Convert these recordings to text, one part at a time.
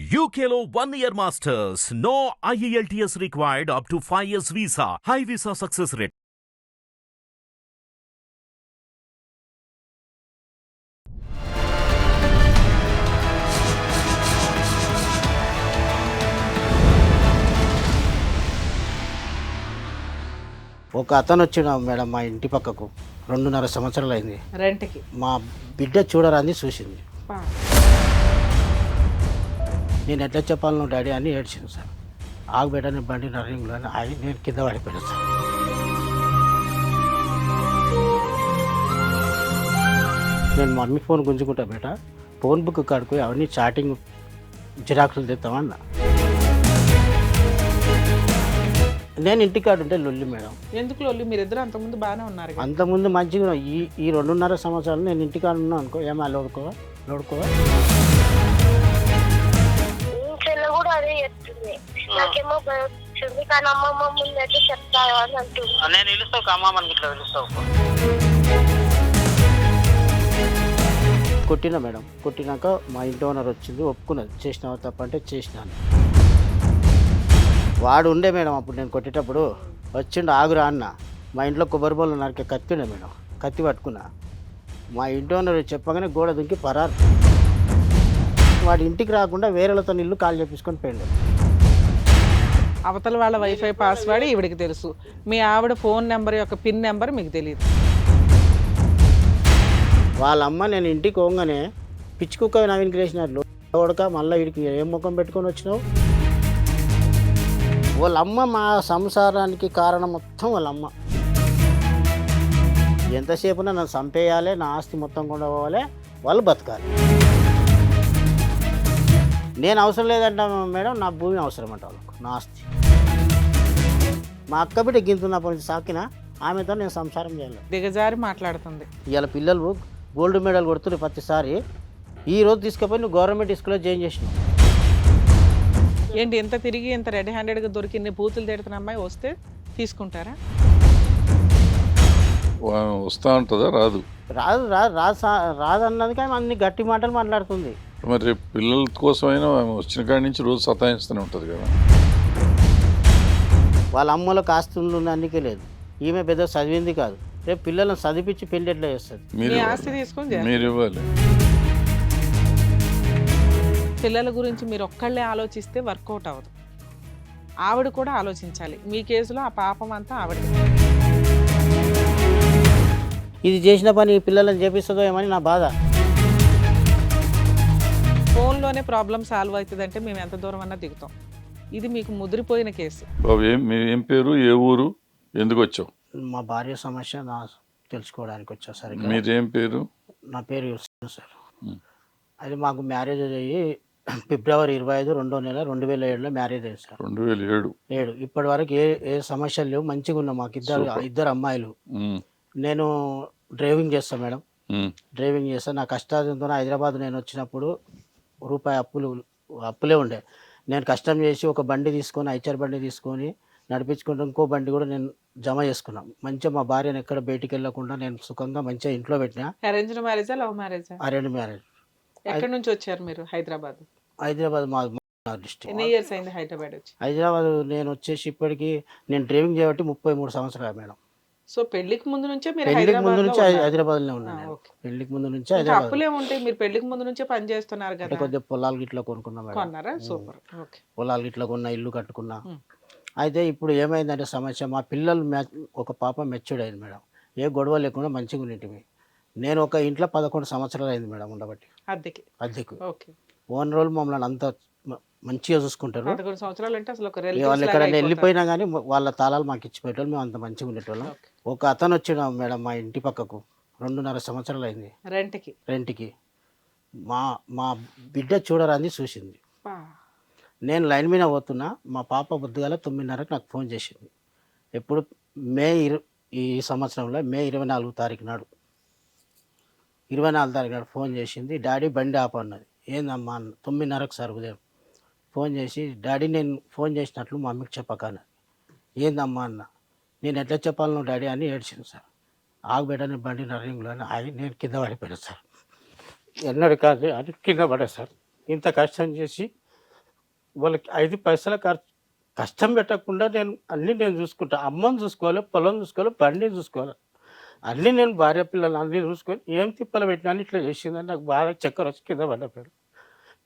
UKLO 1 year masters. No IELTS required up to 5 years visa. High visa success rate. ఒక అతను వచ్చిన madam మా ఇంటి పక్కకు 2.5 సంవత్సరాలు అయింది. రెంట్కి మా బిడ్డ చూడరాంది చూసింది. నేను ఎట్లా చెప్పాలను డాడీ అని ఏడ్చింది సార్. ఆగుబెట్టని బండి రన్నింగ్లో ఆగి నేను కింద పడిపోయాను సార్. నేను మమ్మీ ఫోన్ గుంజుకుంటా బేట, ఫోన్ బుక్ కాడుకు అవన్నీ చాటింగ్ జిరాక్సులు తెస్తామన్నా. నేను ఇంటికాడు ఉంటే లొల్లి మేడం. ఎందుకు లొల్లి? మీరిద్దరు అంతకుముందు బాగానే ఉన్నారు కదా. అంతకుముందు మంచిగా ఈ 2.5 సంవత్సరాలు నేను ఇంటికాడ ఉన్నాను అనుకో, ఏమో లోడుకోవా కూడా అదే చెప్తుంది. నాకేమో భయస్తుంది కానీ అమ్మమ్మ ముందైతే చెప్తాను అని అంటుంది. నేను పిలుస్తావు అమ్మమ్మని ఇట్లా పిలుస్తావు. కొట్టినా మేడం. కొట్టినాక మా ఇంటి ఓనర్ వచ్చింది, ఒప్పుకున్నది. చేసినావా తప్పంటే చేసినాను. వాడు ఉండే మేడం అప్పుడు నేను కొట్టేటప్పుడు వచ్చిండు, ఆగురా అన్న. మా ఇంట్లో కొబ్బరి బొల్లు నరికే కత్తి ఉండే మేడం, కత్తి పట్టుకున్నా. మా ఇంటి ఓనర్ చెప్పగానే గోడ దుంకి పరారు. వాడి ఇంటికి రాకుండా వేరేలతో ఇల్లు కాల్ చేపించుకొని పోయిండు. అవతల వాళ్ళ వైఫై పాస్వర్డ్ ఈవిడికి తెలుసు, మీ ఆవిడ ఫోన్ నెంబర్ యొక్క పిన్ నెంబర్ మీకు తెలియదు. వాళ్ళ అమ్మ నేను ఇంటికి పోగానే పిచ్చి కుక్క నవీన్కి వేసినట్లు ఉడక మళ్ళీ వీడికి ఏం ముఖం పెట్టుకొని వచ్చినావు. వాళ్ళమ్మ మా సంసారానికి కారణం మొత్తం వాళ్ళమ్మ. ఎంతసేపునా నన్ను చంపేయాలి, నా ఆస్తి మొత్తం కూడా పోవాలి, వాళ్ళు బతకాలి. నేను అవసరం లేదంట మేడం, నా భూమి అవసరం అంట వాళ్ళకు, నా ఆస్తి. మా అక్క బిడ్డ గింతున్నప్పటి నుంచి సాకిన ఆమెతో నేను సంసారం చేయాలి. దిగజారి మాట్లాడుతుంది. ఇవాళ పిల్లలు గోల్డ్ మెడల్ కొడుతున్నారు ప్రతిసారి. ఈరోజు తీసుకుపోయి నువ్వు గవర్నమెంట్ స్కూల్లో జాయిన్ చేసినావు. ఏంటి ఎంత తిరిగి ఇంత రెడీ హ్యాండెడ్గా దొరికింది బూతులు తిడుతున్న అమ్మాయి వస్తే తీసుకుంటారా? వస్తా ఉంటుందా? రాదు రాదన్నది కానీ అన్ని గట్టి మాటలు మాట్లాడుతుంది. మరి రేపు పిల్లల కోసమైనా వచ్చిన కాడి నుంచి రోజు సతాయిస్తూనే ఉంటుంది కదా. వాళ్ళ అమ్మలకు ఆస్తులు అందుకే లేదు, ఈమె పెద్ద చదివింది కాదు. రేపు పిల్లలను చదివించి పెళ్లి ఎట్లా చేస్తుంది? మీ ఆస్తి తీసుకొని మీరు ఇవ్వాలి. పిల్లల గురించి మీరు ఒక్కళ్ళే ఆలోచిస్తే వర్కౌట్ అవ్వదు, ఆవిడ కూడా ఆలోచించాలి. మీ కేసులో ఆ పాపం అంతా ఆవిడ. ఇది చేసిన పని పిల్లలను చేపిస్తుందో ఏమని నా బాధ. ఫోన్లోనే ప్రాబ్లం సాల్వ్ అవుతుందంటే మేము ఎంత దూరం అన్నా దిగుతాం. ఇది మీకు ముదిరిపోయిన కేసు. బాబు ఏం పేరు, ఏ ఊరు, ఎందుకు వచ్చావు? మా భార్య సమస్య నా తెలుసుకోవడానికి వచ్చా సార్. మీరేం పేరు? నా పేరు యూసుఫ్ సార్. అది మాకు మ్యారేజ్ అయ్యి ఫిబ్రవరి 25, 2వ నెల 2007లో మ్యారేజ్ అయ్యింది సార్. 2007 ఇప్పటి వరకు ఏ సమస్యలు లేవు, మంచిగా ఉన్నాం. మాకు ఇద్దరు అమ్మాయిలు. నేను డ్రైవింగ్ చేస్తాను మేడం, డ్రైవింగ్ చేస్తాను. నా కష్టాలతో హైదరాబాద్ నేను వచ్చినప్పుడు రూపాయి అప్పులే ఉండే. నేను కష్టం చేసి ఒక బండి తీసుకొని, ఐచర్ బండి తీసుకొని నడిపించుకుంటూ ఇంకో బండి కూడా నేను జమ చేసుకున్నాను. మంచిగా మా భార్యను ఎక్కడ బయటికి వెళ్ళకుండా నేను సుఖంగా మంచిగా ఇంట్లో పెట్టినా. అరేంజ్డ్ మ్యారేజా, లవ్ మ్యారేజా? Arrange marriage. ఎక్కడి నుంచి వచ్చారు మీరు? హైదరాబాద్ మా డిస్ట్రిక్ట్. ఎన్ని ఇయర్స్ అయింది హైదరాబాద్ వచ్చి? హైదరాబాద్ నేను వచ్చేసి ఇప్పటికి నేను డ్రైవింగ్ చేయబట్టి 33 సంవత్సరాలు మేడం. సో పెళ్లికి ముందు నుంచే మీరు పెళ్లికి ముందు నుంచి హైదరాబాద్లో ఉన్నాను. పెళ్లికి ముందు నుంచి హైదరాబాద్. అప్పులే ఉంటాయి, మీరు పెళ్లికి ముందు నుంచే పని చేస్తున్నారు కదా. కొద్దిగా పొలాలు గిట్లా కొనుక్కున్నా మేడం. కొన్నారా? సూపర్. ఓకే. పొలాలు గిట్లా కొన్నా, ఇల్లు కట్టుకున్నా. అయితే ఇప్పుడు ఏమైందంటే సమస్య, మా పిల్లలు ఒక పాప మెచ్యూర్డ్ అయింది మేడం. ఏ గొడవ లేకుండా మంచిగా ఉండేటివి. నేను ఒక ఇంట్లో 11 సంవత్సరాలు అయింది మేడం ఉండబట్టి. అద్దెకు. ఓకే. ఓన్ రోల్ మమ్మల్ని అంత మంచిగా చూసుకుంటారు. 11 సంవత్సరాలు అంటే అసలు ఒక వాళ్ళు ఎక్కడైనా వెళ్ళిపోయినా కానీ వాళ్ళ తాళాలు మాకు ఇచ్చిపోయేటోళ్ళు, మేము అంత మంచిగా ఉండేటోళ్ళం. ఒక అతను వచ్చిన మేడం మా ఇంటి పక్కకు 2.5 సంవత్సరాలు అయింది రెంట్కి. మా బిడ్డ చూడరాంది చూసింది. నేను లైన్ మీద పోతున్నా, మా పాప బుద్ధిగాల 9:30కి నాకు ఫోన్ చేసింది. ఎప్పుడు ఈ సంవత్సరంలో మే 24 తారీఖు నాడు ఫోన్ చేసింది. డాడీ బండి ఆపన్నది. ఏందమ్మా అన్న. 9:30కి సార్ ఉదయం ఫోన్ చేసి, డాడీ నేను ఫోన్ చేసినట్లు మా మమ్మీకి చెప్పకన్నది. ఏందమ్మా అన్న. నేను ఎట్లా చెప్పాలను డాడీ అని ఏడ్చింది సార్. ఆగుబెట్టని బండి రన్నింగ్లో ఆగి నేను కింద పడిపోయాను సార్. ఎన్నడూ కాదు అని కింద పడా సార్. ఇంత కష్టం చేసి వాళ్ళకి 5 పైసల కష్టం పెట్టకుండా నేను చూసుకుంటా. అమ్మని చూసుకోవాలి, పొలం చూసుకోవాలి, బండిని చూసుకోవాలి. అన్నీ నేను భార్య పిల్లలు అన్నీ చూసుకొని ఏం తిప్పలు పెట్టినా అని ఇట్లా చేసిందని నాకు బాగా చక్కెర వచ్చి కింద పడ్డాడు.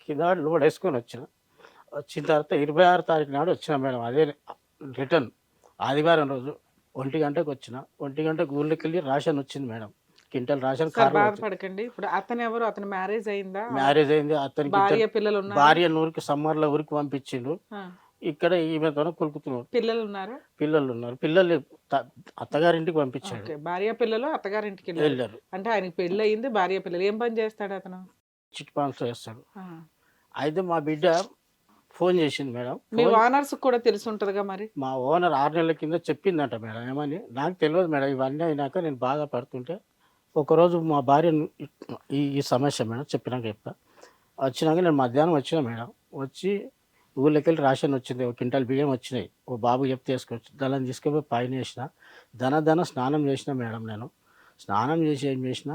కింద పడి లోడ్ వేసుకొని వచ్చిన తర్వాత 26 తారీఖు నాడు వచ్చిన మేడం. అదే రిటర్న్ ఆదివారం రోజు 1 గంటకు వచ్చిన. 1 గంటకు ఊళ్ళోకి వెళ్ళి రాషన్ వచ్చింది మేడం. క్వింటల్ రాషన్ సార్ బాధపడకండి. ఇప్పుడు అతను ఎవరు? అతను మ్యారేజ్ అయిందా? మ్యారేజ్ అయింది. అతనికి భార్య పిల్లలు ఉన్నారు. భార్య ఊరికి సమ్మర్లో ఊరికి పంపించిండు. ఇక్కడ ఈమెతో కులుకుతున్నాడు. పిల్లలు ఉన్నారు? పిల్లలు ఉన్నారు. పిల్లలు అత్తగారింటికి పంపించాడు. భార్య పిల్లలు అత్తగారింటికి వెళ్ళారు. అంటే ఆయనకి పెళ్ళి అయింది, భార్య పిల్లలు. ఏం పని చేస్తాడు అతను? చిట్ ఫండ్స్ చేస్తాడు. అయితే మా బిడ్డ ఫోన్ చేసింది మేడం. మీ ఓనర్స్ కూడా తెలిసి ఉంటుందిగా మరి. మా ఓనర్ 6 నెలల కింద చెప్పిందంట మేడం. ఏమని నాకు తెలియదు మేడం. ఇవన్నీ అయినాక నేను బాగా పడుతుంటే ఒకరోజు మా భార్య ఈ సమస్య మేడం చెప్పినాక చెప్తా. వచ్చినాక నేను మధ్యాహ్నం వచ్చిన మేడం. వచ్చి ఊళ్ళోకి వెళ్ళి రాషన్ వచ్చింది. 1 క్వింటాల్ బియ్యం వచ్చినాయి. ఓ బాబు చెప్తే వేసుకోవచ్చు. దాన్ని తీసుకుపోయి పైన వేసిన. ధన స్నానం చేసిన మేడం. నేను స్నానం చేసి ఏం చేసిన,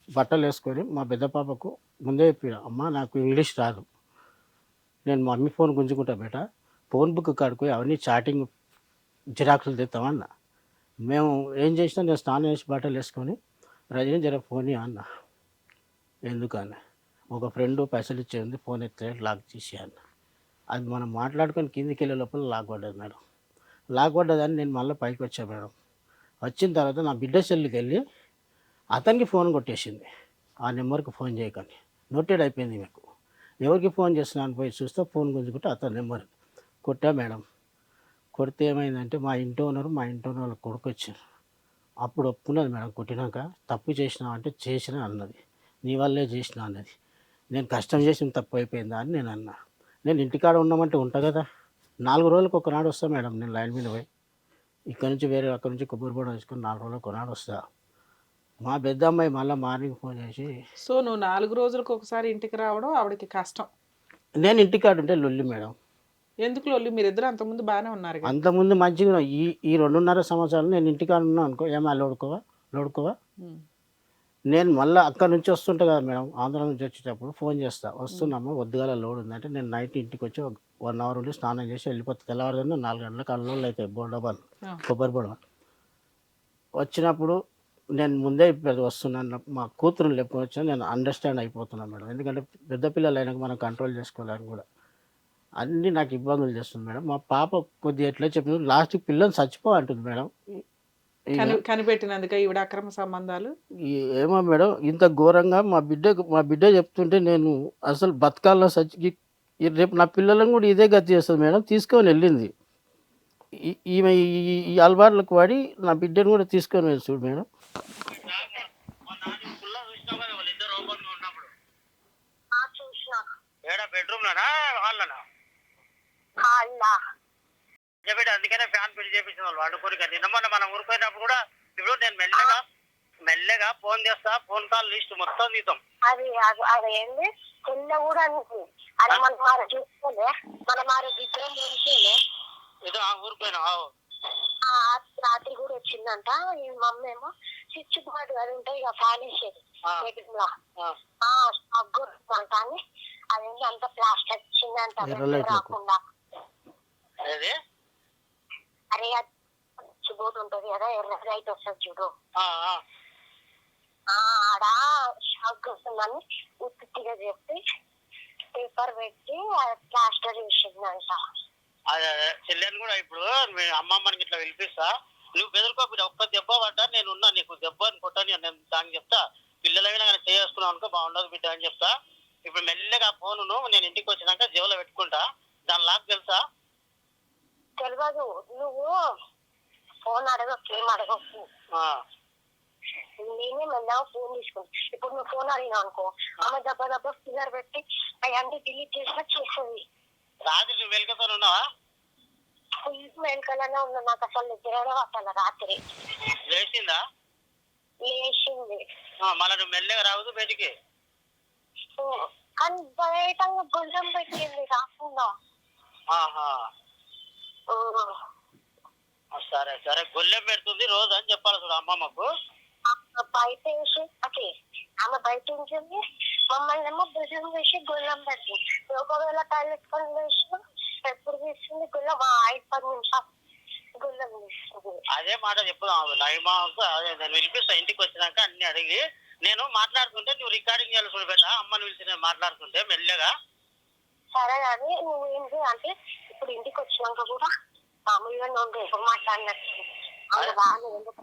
బట్టలు వేసుకొని మా పెద్ద పాపకు ముందే చెప్పిన, అమ్మ నాకు ఇంగ్లీష్ రాదు, నేను మమ్మీ ఫోన్ గుంజుకుంటా బేట, ఫోన్ బుక్ కాడుకు అవన్నీ చాటింగ్ జిరాక్సులు తెస్తామన్న. మేము ఏం చేసినా నేను స్నానం చేసి బట్టలు వేసుకొని రజనీ జర ఫోన్ అన్న. ఎందుకన్న, ఒక ఫ్రెండ్ పైసలు ఇచ్చేది, ఫోన్ ఎత్తే లాక్ చేసి అన్న. అది మనం మాట్లాడుకొని కిందికి వెళ్ళే లోపల లాక్ పడ్డది మేడం. లాక్ పడ్డదని నేను మళ్ళీ పైకి వచ్చా మేడం. వచ్చిన తర్వాత నా బిడ్డ సెల్లుకి వెళ్ళి అతనికి ఫోన్ కొట్టేసింది. ఆ నెంబర్కి ఫోన్ చేయకండి, నోటెడ్ అయిపోయింది మీకు, ఎవరికి ఫోన్ చేస్తున్నాను పోయి చూస్తే ఫోన్ గుంజుకుంటే అతని నెంబర్ కొట్టా మేడం. కొడితే ఏమైందంటే మా ఇంటి ఓనర్ వాళ్ళ కొడుకు వచ్చారు. అప్పుడు ఒప్పుకున్నది మేడం. కొట్టినాక తప్పు చేసినావు అంటే చేసిన అన్నది, నీ వల్లే చేసిన అన్నది. నేను కష్టం చేసిన తప్పు అయిపోయిందా అని నేను అన్నా. నేను ఇంటికాడ ఉన్నామంటే ఉంటా కదా, 4 రోజులకు ఒకనాడు వస్తా మేడం. నేను లైన్ మీద పోయి ఇక్కడ నుంచి వేరే అక్కడ నుంచి కొబ్బరి బోడ వేసుకొని 4 రోజులకు ఒకనాడు వస్తా. మా పెద్ద అమ్మాయి మళ్ళీ మార్నింగ్ ఫోన్ చేసి, సో నువ్వు 4 రోజులకు ఒకసారి ఇంటికి రావడం ఆవిడకి కష్టం. నేను ఇంటికాడ ఉంటే లొల్లి మేడం. ఎందుకు లొల్లి? మీరిద్దరు అంతకుముందు బాగానే ఉన్నారు. అంతకుముందు మంచిగా ఈ 2.5 సంవత్సరాలు నేను ఇంటికాడ ఉన్నా అనుకో, ఏమో లోడుకోవా. నేను మళ్ళీ అక్కడ నుంచి వస్తుంటా కదా మేడం, ఆంధ్ర నుంచి వచ్చేటప్పుడు ఫోన్ చేస్తా, వస్తున్నామా వద్దుగాల లోడ్ ఉందంటే నేను నైట్ ఇంటికి వచ్చి 1 అవర్ ఉండి స్నానం చేసి వెళ్ళిపోతా. తెల్లవారుజామున 4 గంటలకు అల్లోళ్ళు అవుతాయి బోండబాలు, కొబ్బరి బోడ. వచ్చినప్పుడు నేను ముందే వస్తున్నాను, మా కూతురు లేకపోతే వచ్చినా నేను అండర్స్టాండ్ అయిపోతున్నాను మేడం. ఎందుకంటే పెద్ద పిల్లలు అయినాక మనం కంట్రోల్ చేసుకోవాలని కూడా అన్నీ నాకు ఇబ్బందులు చేస్తుంది మేడం. మా పాప కొద్దిగా ఎట్లా చెప్పింది, లాస్ట్కి పిల్లలు చచ్చిపోంటుంది మేడం. కనిపెట్టినందుక ఈవిడ అక్రమ సంబంధాలు ఏమో మేడం, ఇంత ఘోరంగా మా బిడ్డ చెప్తుంటే నేను అసలు బతకాల్లో సచ్చి రేపు నా పిల్లలను కూడా ఇదే గతి చేస్తుంది మేడం. తీసుకొని వెళ్ళింది ఈమె ఈ అలవాట్లకు వాడి నా బిడ్డను కూడా తీసుకొని వెళ్ళి చూడు మేడం. అందుకనే ఫ్యాన్ ఫిల్ చేపించిన వాళ్ళు వండుకొని. నిన్న మనం ఊరిపోయినప్పుడు కూడా ఇప్పుడు నేను మెల్లగా ఫోన్ చేస్తా, ఫోన్ కాల్ లిస్ట్ మొత్తం తీద్దాం. అది ఏంది చిన్న కూడా అనుకో, అది మనం చూసుకోలే, ఏదో ఊరిపోయినా రాత్రి కూడా వచ్చిందంట. ఈ మమ్మీ ఏమో స్విచ్ బోర్డు అది ఉంటాయి ఇక ఫ్యాన్ వేసేది బెడ్రూమ్ అంట అని, అదేంటి అంత ప్లాస్టిక్ వచ్చిందంట రాకుండా. అరే స్విచ్ బోర్డు ఉంటది కదా, ఎర్ర లైట్ వస్తుంది చూడు, ఆడ షాక్ వస్తుందని ఉత్తిగా చెప్పి పేపర్ పెట్టి ప్లాస్టర్ వేసిందంట. అదే చెల్లెని కూడా ఇప్పుడు మీ అమ్మమ్మకి ఇట్లా పిలిపిస్తా, నువ్వు బెదరుకోబిడ్డ, ఒక్క దెబ్బ పడ్డా నేను ఉన్నా, నీకు దెబ్బ అని కొట్టని నేను దానికి చెప్తా. పిల్లలైనా కానీ చేసుకున్నావు అనుకో బాగుండదు బిడ్డ అని చెప్తా. ఇప్పుడు మెల్లగా ఫోను నేను ఇంటికి వచ్చినాక జేబులో పెట్టుకుంటా. దాని లాక్ తెలుసా? తెలియదు. నువ్వు ఫోన్ అడగకు, ఏం అడగకు, నేనే మెల్లగా ఫోన్ తీసుకుంటా. ఇప్పుడు నువ్వు ఫోన్ అడిగినావు అనుకో, ఆమె దెబ్బ ఫిగర్ పెట్టి అవన్నీ డిలీట్ చేసినా చేస్తుంది. రాత్రి నువ్వు వెనుకతో ఉన్నావా? వెనుకలనే ఉన్నా, నాకు అసలు నిద్ర పట్టాల. రాత్రి లేచిందా? లేచింది. మళ్ళీ నువ్వు మెల్లగా రావద్దు బయటికి. కానీ బయట గుండం పెట్టింది రాకుండా. సరే సరే, గొల్లెం పెడుతుంది రోజు అని చెప్పాలి చూడు అమ్మమ్మకు. బయట వేసి అట్లే ఆమె బయట ఉంచింది, మమ్మల్ని ఏమో భుజం వేసి గుళ్ళం పెట్టి ఒకవేళ టాయిలెట్ పని వేసిన ఎప్పుడు తీస్తుంది గుళ్ళం 5-10 నిమిషాలు గుళ్ళం తీస్తుంది. అదే మాట చెప్పుదాం నైమాకు. అదే నేను పిలిపిస్తా ఇంటికి వచ్చినాక అన్ని అడిగి. నేను మాట్లాడుతుంటే నువ్వు రికార్డింగ్ చేయాలి చూడు బేట. అమ్మని పిలిచి నేను మాట్లాడుతుంటే మెల్లగా. సరే కానీ నువ్వు ఏంటి అంటే ఇప్పుడు ఇంటికి వచ్చినాక కూడా మామూలుగా ఉండే ఎప్పుడు మాట్లాడినట్టు అంత బాగా ఎందుకు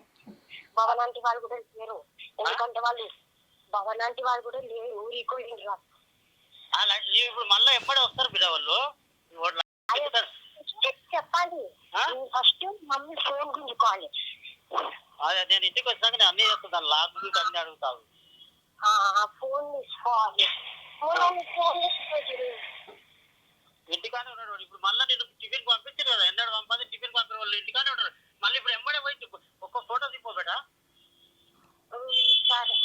భవనాంటి వాళ్ళు కూడా లేరు. ఎందుకంటే వాళ్ళు భవనాంటి వాళ్ళు కూడా లేరు. ఊరికో ఇంటి ఇప్పుడు మళ్ళీ ఎప్పుడే వస్తారు బిడ్డ వాళ్ళు చెప్పాలి. ఫస్ట్ మమ్మీ ఫోన్ గుంజుకోవాలి. అదే నేను ఇంటికి వచ్చినాక నేను అన్ని చేస్తాను. లాక్ గురించి అన్ని అడుగుతావు. ఫోన్ తీసుకోవాలి. ఇంటికానే ఉన్నాడు ఇప్పుడు. మళ్ళీ నేను టిఫిన్ పంపించారు కదా. ఎన్నడూ పంపది టిఫిన్ పంపిన వాళ్ళు ఇంటికానే ఉంటారు. మళ్ళీ ఇప్పుడు ఎంబడే పోయి ఒక్క ఫోటో తీపో బేట. సరే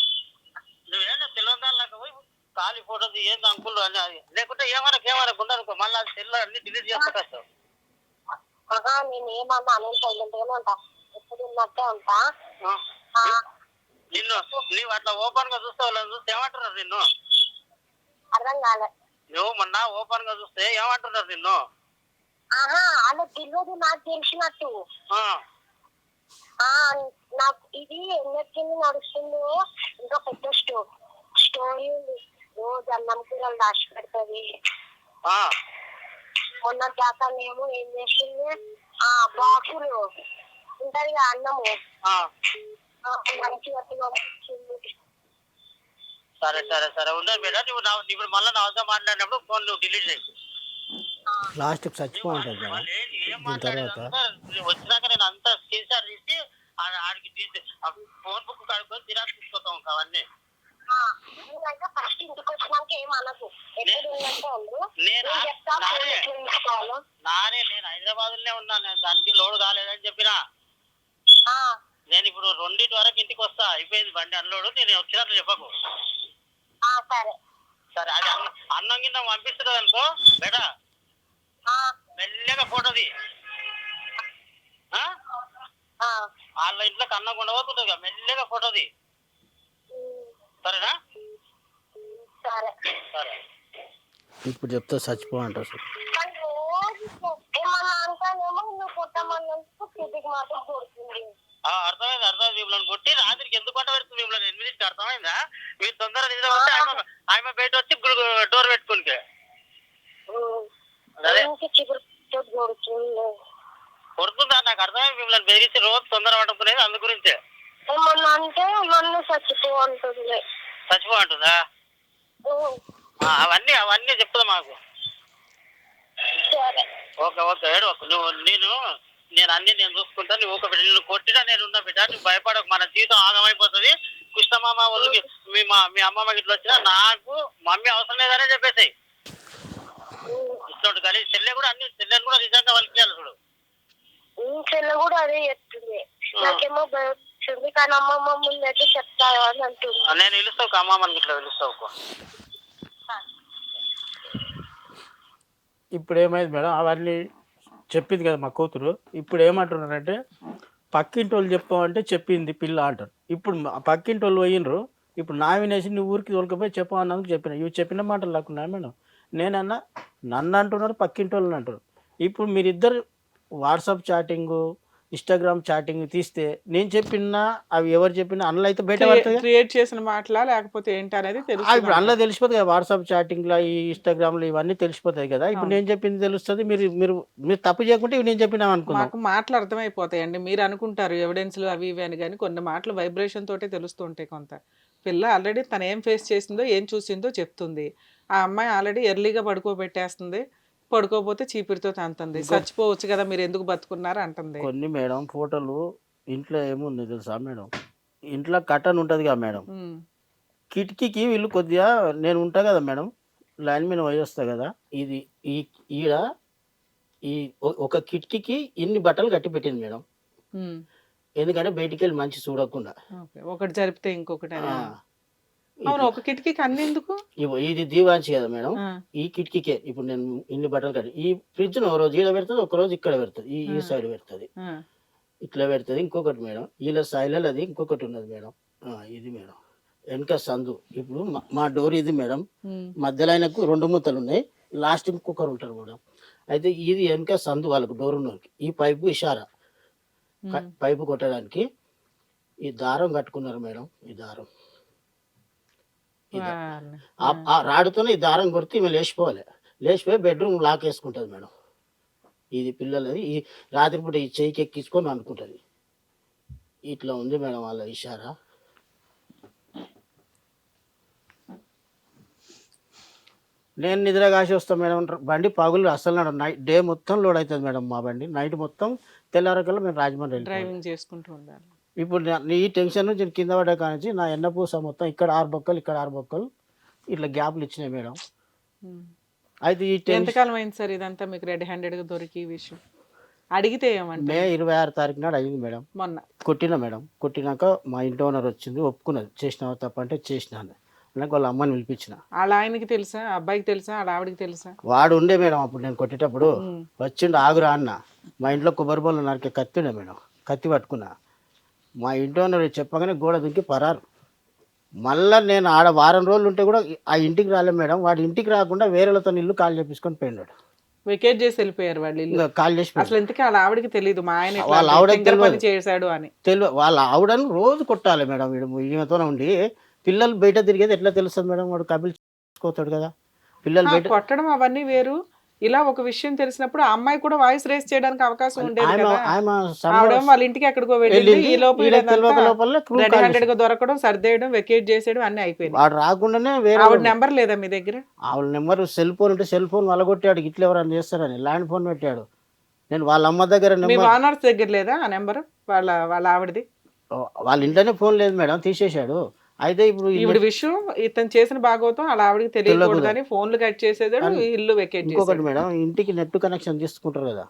నువ్వేనా తెలియదాకా పోయి ఖాళీ ఫోటో ఏంది అంకుల్ అని. లేకుంటే ఏమనకుండా అనుకో మళ్ళీ అది సెల్ అన్ని డిలీట్ చేస్తా కష్టం. నేను ఏమన్నా అనేది సైలెంట్గానే ఉంటా. ఎప్పుడు ఉన్నట్టే ఉంటా. నిన్ను నీవు అట్లా ఓపెన్ గా చూస్తే వాళ్ళని చూస్తే ఏమంటున్నారు నిన్ను? అర్థం కాలే. నువ్వు మొన్న ఓపెన్ గా చూస్తే ఏమంటున్నారు నిన్ను? అలా తెలియదు నాకు తెలిసినట్టు. నాకు ఇది ఎన్నెక్కి నడుస్తుందో ఇంకా పెద్ద స్టోరీ ఉంది. రోజు అన్నం కూరలు దాచి పెడుతుంది. మొన్న దాకానేమో ఏం చేస్తుంది బాక్సులు ఉంటది అన్నము మంచిగా పంపించింది. సరే సరే సరే ఉండదు మేడం. నువ్వు ఇప్పుడు మళ్ళీ నా వద్ద మాట్లాడినప్పుడు ఫోన్ నువ్వు డిలీట్ చేసి లాస్ట్ చచ్చిపోతుంది తర్వాత వచ్చినాక నేను అంతా స్క్రీన్ షాట్ తీసి ఆడికి తీసి ఫోన్ బుక్ కడుక్కొని జిరాక్స్ తీసుకొస్తాం అవన్నీ. ఫస్ట్ ఇంటికి వచ్చినాక ఏమనకు. నేను హైదరాబాద్ లోనే ఉన్నాను. దానికి లోడ్ కాలేదని చెప్పినా. నేను ఇప్పుడు 2 వరకు ఇంటికి వస్తా. అయిపోయింది బండి అన్లోడు. నేను వచ్చినట్లు చెప్పకు. సరే సరే అది అన్నం కింద పంపిస్తుంది అనుకో బేటా. మెల్లగా ఫోటోది వాళ్ళ ఇంట్లో అన్నం ఉండబోతుంటుంది మెల్లగా ఫోటోది. సరేనా? సరే సరే ఇప్పుడు చెప్తా చచ్చిపో అంటారు సార్. ఏమన్నా అంటానేమో నువ్వు కొట్టమన్నందుకు చేతికి మాత్రం కొడుతుంది. అర్థమైంది అర్థమైంది. మిమ్మల్ని కొట్టి రాత్రికి ఎందుకు పంట పెడుతుంది మిమ్మల్ని 8 అర్థమైందా? మీరు తొందరగా నిద్ర వస్తే ఆమె బయట వచ్చి డోర్ పెట్టుకుంటే కొడుతుందా? నాకు అర్థమైంది. మిమ్మల్ని బెదిరించి రోజు తొందర పడుకునేది అందు గురించే. ఏమన్నా అంటే నన్ను చచ్చిపో అంటుంది. చచ్చిపో అంటుందా? అవన్నీ చెప్తా మాకు. ఓకే ఓకే ఏడవకు నువ్వు. నేను చూసుకుంటా. నువ్వు ఒక బిడ్డ నిన్ను కొట్టినా నేను ఉన్నా బిడ్డ. నువ్వు భయపడకు. మన జీవితం ఆగమైపోతుంది. కృష్ణమామ వాళ్ళకి మీ అమ్మమ్మ ఇట్లా వచ్చినా నాకు మమ్మీ అవసరం లేదనే చెప్పేసాయి. ఇట్లాంటి కానీ చెల్లెని కూడా నిజంగా వాళ్ళకి చూడు. చెల్లె కూడా అదే చెప్తుంది. నాకేమో భయం కానీ అమ్మమ్మ ముందు అయితే చెప్తా అని అంటుంది. నేను పిలుస్తావు అమ్మమ్మని ఇట్లా పిలుస్తావు. ఇప్పుడు ఏమైంది మేడం అవన్నీ చెప్పింది కదా మా కూతురు. ఇప్పుడు ఏమంటున్నారంటే పక్కింటి వాళ్ళు చెప్పామంటే చెప్పింది పిల్ల అంటారు. ఇప్పుడు పక్కింటి వాళ్ళు పోయినరు. ఇప్పుడు నా వినేసి నువ్వు ఊరికి తోలుకపోయి చెప్పు అన్నందుకు చెప్పిన. ఇవి చెప్పిన మాటలు లేకున్నా మేడం. నేనన్నా నన్ను అంటున్నారు పక్కింటి వాళ్ళని అంటారు. ఇప్పుడు మీరిద్దరు వాట్సాప్ చాటింగు ఇన్స్టాగ్రామ్ చాటింగ్ తీస్తే నేను చెప్పినా అవి ఎవరు చెప్పినా అందులో అయితే బయట పడుతుంది. క్రియేట్ చేసిన మాటలా లేకపోతే ఏంటి అనేది తెలుస్తుంది. ఇప్పుడు అందులో తెలిసిపోతుంది కదా. వాట్సాప్ చాటింగ్లో ఈ ఇన్స్టాగ్రామ్లో ఇవన్నీ తెలిసిపోతాయి కదా. ఇప్పుడు నేను చెప్పింది తెలుస్తుంది. మీరు తప్పు చేయకుంటే ఇవి నేను చెప్పినా అనుకున్నా. మాకు మాటలు అర్థమైపోతాయండి. మీరు అనుకుంటారు ఎవిడెన్స్లు అవి ఇవి అని, కానీ కొన్ని మాటలు వైబ్రేషన్ తోటే తెలుస్తూ ఉంటాయి. కొంత పిల్ల ఆల్రెడీ తను ఏం ఫేస్ చేసిందో ఏం చూసిందో చెప్తుంది. ఆ అమ్మాయి ఆల్రెడీ ఎర్లీగా పడుకోబెట్టేస్తుంది. పడుకోపోతే చీపిరితో తంతుంది. చచ్చిపోవచ్చు కదా మీరు ఎందుకు బతుకున్నారు అంటుంది. కొన్ని మేడం ఫోటోలు ఇంట్లో ఏముంది తెలుసా మేడం? ఇంట్లో కటన్ ఉంటుంది కదా మేడం. కిటికీకి వీళ్ళు కొద్దిగా నేను ఉంటా కదా మేడం, లైన్ మీద పోయి వస్తా కదా. ఇది ఈడ ఈ ఒక కిటికీకి ఇన్ని బట్టలు కట్టి పెట్టింది మేడం. ఎందుకంటే బయటికి వెళ్ళి మంచి చూడకుండా. ఒకటి జరిపితే ఇంకొకటి. అవును, ఒక కిటికీకి అన్ని ఎందుకు? ఇది దీవాంచి కదా మేడం. ఈ కిటికీకే ఇప్పుడు నేను ఇన్ని బట్టలు కట్టి ఈ ఫ్రిడ్జ్ ఒక రోజు ఈడ పెడుతుంది, ఒక రోజు ఇక్కడ పెడుతుంది, ఈ సైడ్ పెడుతుంది, ఇట్లా పెడుతుంది. ఇంకొకటి మేడం ఇలా సైలల్ అది ఇంకొకటి ఉన్నది మేడం. ఇది మేడం వెనక సందు. ఇప్పుడు మా డోర్ ఇది మేడం, మధ్యలో ఆయనకు 2 మూతలు ఉన్నాయి, లాస్ట్ ఇంకొకరు ఉంటారు మేడం. అయితే ఇది వెనక సందు వాళ్ళకు డోర్ ఉన్నోరికి. ఈ పైపు ఇషారా పైపు కొట్టడానికి ఈ దారం కట్టుకున్నారు మేడం. ఈ దారం ఆ రాడుతోనే ఈ దారం కొడితే ఈమె లేచిపోయి బెడ్రూమ్ లాక్ వేసుకుంటుంది మేడం. ఇది పిల్లలది. ఈ రాత్రిపూట ఈ చెయ్యికి ఎక్కించుకొని అనుకుంటుంది. ఇట్లా ఉంది మేడం వాళ్ళ ఇషారా. నేను నిద్ర కాసి వస్తాను మేడం. బండి పగులు అసలు నైట్ డే మొత్తం లోడ్ అవుతుంది మేడం మా బండి. నైట్ మొత్తం తెల్లారకల్లా మేము రాజమండ్రి డ్రైవింగ్ చేసుకుంటూ ఉండాలి. ఇప్పుడు ఈ టెన్షన్ నుంచి నేను కింద పడ్డా కానీ నా ఎన్నపూస మొత్తం ఇక్కడ 6 బొక్కలు, ఇక్కడ 6 బొక్కలు ఇట్లా గ్యాప్లు ఇచ్చినాయి మేడం. అయితే ఈ ఎంతకాలం అయింది సార్ ఇదంతా మీకు రెడ్ హ్యాండెడ్గా దొరికి ఈ విషయం? అడిగితే ఏమంటే మే 26 తారీఖు నాడు అయింది మేడం. మొన్న కొట్టినా మేడం. కొట్టినాక మా ఇంటి ఓనర్ వచ్చింది, ఒప్పుకున్నది. చేసినావా తప్పంటే చేసినాను. నాకు వాళ్ళ అమ్మని పిలిపించిన. వాళ్ళ ఆయనకి తెలుసా, అబ్బాయికి తెలుసా, వాళ్ళ ఆవిడకి తెలుసా? వాడు ఉండే మేడం అప్పుడు నేను కొట్టేటప్పుడు. వచ్చిండు, ఆగురా అన్న. మా ఇంట్లో కొబ్బరి బొమ్మలు నరికే కత్తి ఉండే మేడం. కత్తి పట్టుకున్నా. మా ఇంటి ఓనర్ చెప్పగానే గోడ దుంకి పరారు. మళ్ళీ నేను ఆడ వారం రోజులు ఉంటే కూడా ఆ ఇంటికి రాలే మేడం. వాడి ఇంటికి రాకుండా వేరేలతో ఇల్లు కాల్ చేపించుకొని పోయినాడు. వెకేట్ చేసి వెళ్ళిపోయారు వాళ్ళు ఇల్లు. కాల్ చేసి అసలు ఇంతకీ వాళ్ళ ఆవిడకి తెలియదు మా ఆయన వాళ్ళ ఆవిడ పని చేశాడు అని. వాళ్ళ ఆవిడను రోజు కొట్టాలి మేడం. వీడు ఈమెతోనే ఉండి పిల్లలు బయట తిరిగేది ఎట్లా తెలుస్తుంది మేడం? వాడు కబిల్ చేసుకోతాడు కదా పిల్లలు బయట కొట్టడం అవన్నీ వేరు. ఇలా ఒక విషయం తెలిసినప్పుడు ఆ అమ్మాయి కూడా వాయిస్ రేస్ చేయడానికి అవకాశం ఉండేది కదా. ఆవిడ వాళ్ళ ఇంటికి ఎక్కడికో వెళ్ళింది. ఈ లోపల రెడ్ హ్యాండెడ్ గా దొరకడం, సర్దేయడం, వెకేట్ చేసేయడం అన్ని అయిపోయింది. వాడు రాకుండానే వేరే ఆవిడ నెంబర్ లేదా మీ దగ్గర? ఆవిడ నెంబర్ సెల్ ఫోన్ ఉంటే సెల్ ఫోన్ వలగొట్టాడు. ఇట్లా ఎవరైనా చేస్తారని ల్యాండ్ ఫోన్ పెట్టాడు. నేను వాళ్ళ అమ్మ దగ్గర మీ ఓనర్స్ దగ్గర లేదా ఆ నెంబర్? వాళ్ళ ఆవిడది వాళ్ళ ఇంట్లోనే ఫోన్ లేదు మేడం, తీసేశాడు. అయితే ఇప్పుడు ఈవిడ విషయం ఇతను చేసిన భాగవతం అలా ఆవిడకి తెలియకూడదు కానీ ఫోన్లు కట్ చేసేదాడు, ఇల్లు వెకేట్ చేసేది. ఇంకొకటి మేడం, ఇంటికి నెట్ కనెక్షన్ తీసుకుంటారు కదా,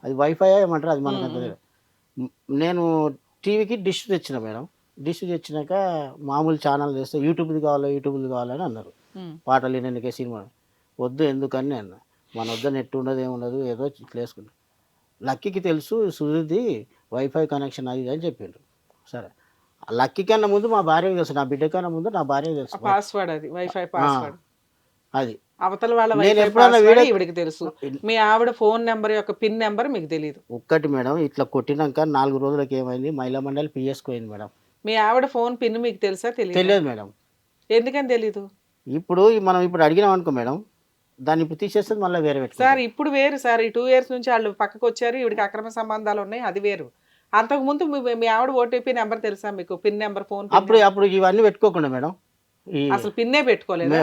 అది వైఫై ఏమంటారు, అది మనకు అంత తెలియదు. నేను టీవీకి డిష్ తెచ్చిన మేడం. డిష్ తెచ్చినాక మామూలు ఛానల్ చేస్తే యూట్యూబ్ది కావాలని అన్నారు. పాటలు వినకే సినిమా వద్దు ఎందుకని అన్న. మన వద్ద నెట్ ఉండదు, ఏముండదు, ఏదో ఇట్లా వేసుకుంటాం. లక్కీకి తెలుసు సుధీర్ది వైఫై కనెక్షన్ అది అని చెప్పిండ్రు. సరే, లక్కీ కన్నా ముందు మా భార్యకి తెలుసు, నా బిడ్డ కన్నా ముందు నా భార్యకి తెలుసు పాస్వర్డ్, అది వైఫై పాస్వర్డ్. అది అవతల వాళ్ళ వైఫై పాస్వర్డ్ ఈవిడికి తెలుసు. మీ ఆవిడ ఫోన్ నెంబర్ యొక్క పిన్ నెంబర్ మీకు తెలియదు. ఒక్కటి మేడం, ఇట్లా కొట్టినాక 4 రోజులకి ఏమైంది, మహిళా మండలి పిఎస్కి పోయింది మేడం. మీ ఆవిడ ఫోన్ పిన్ మీకు తెలుసా? తెలియదు మేడం. ఎందుకని తెలీదు? ఇప్పుడు మనం అడిగినాం అనుకో మేడం, దాన్ని ఇప్పుడు తీసేస్తుంది, మళ్ళీ వేరే పెట్టు. సార్ ఇప్పుడు వేరు సార్, ఈ 2 years నుంచి వాళ్ళు పక్కకు వచ్చారు, ఈవిడికి అక్రమ సంబంధాలు ఉన్నాయి, అది వేరు. అంతకుముందు మీ ఆవిడ ఓటీపీ నెంబర్ తెలుసా మీకు? పిన్ నెంబర్, ఫోన్ అప్పుడు ఇవన్నీ పెట్టుకోకుండా మేడం, అసలు పిన్నే పెట్టుకోలేదు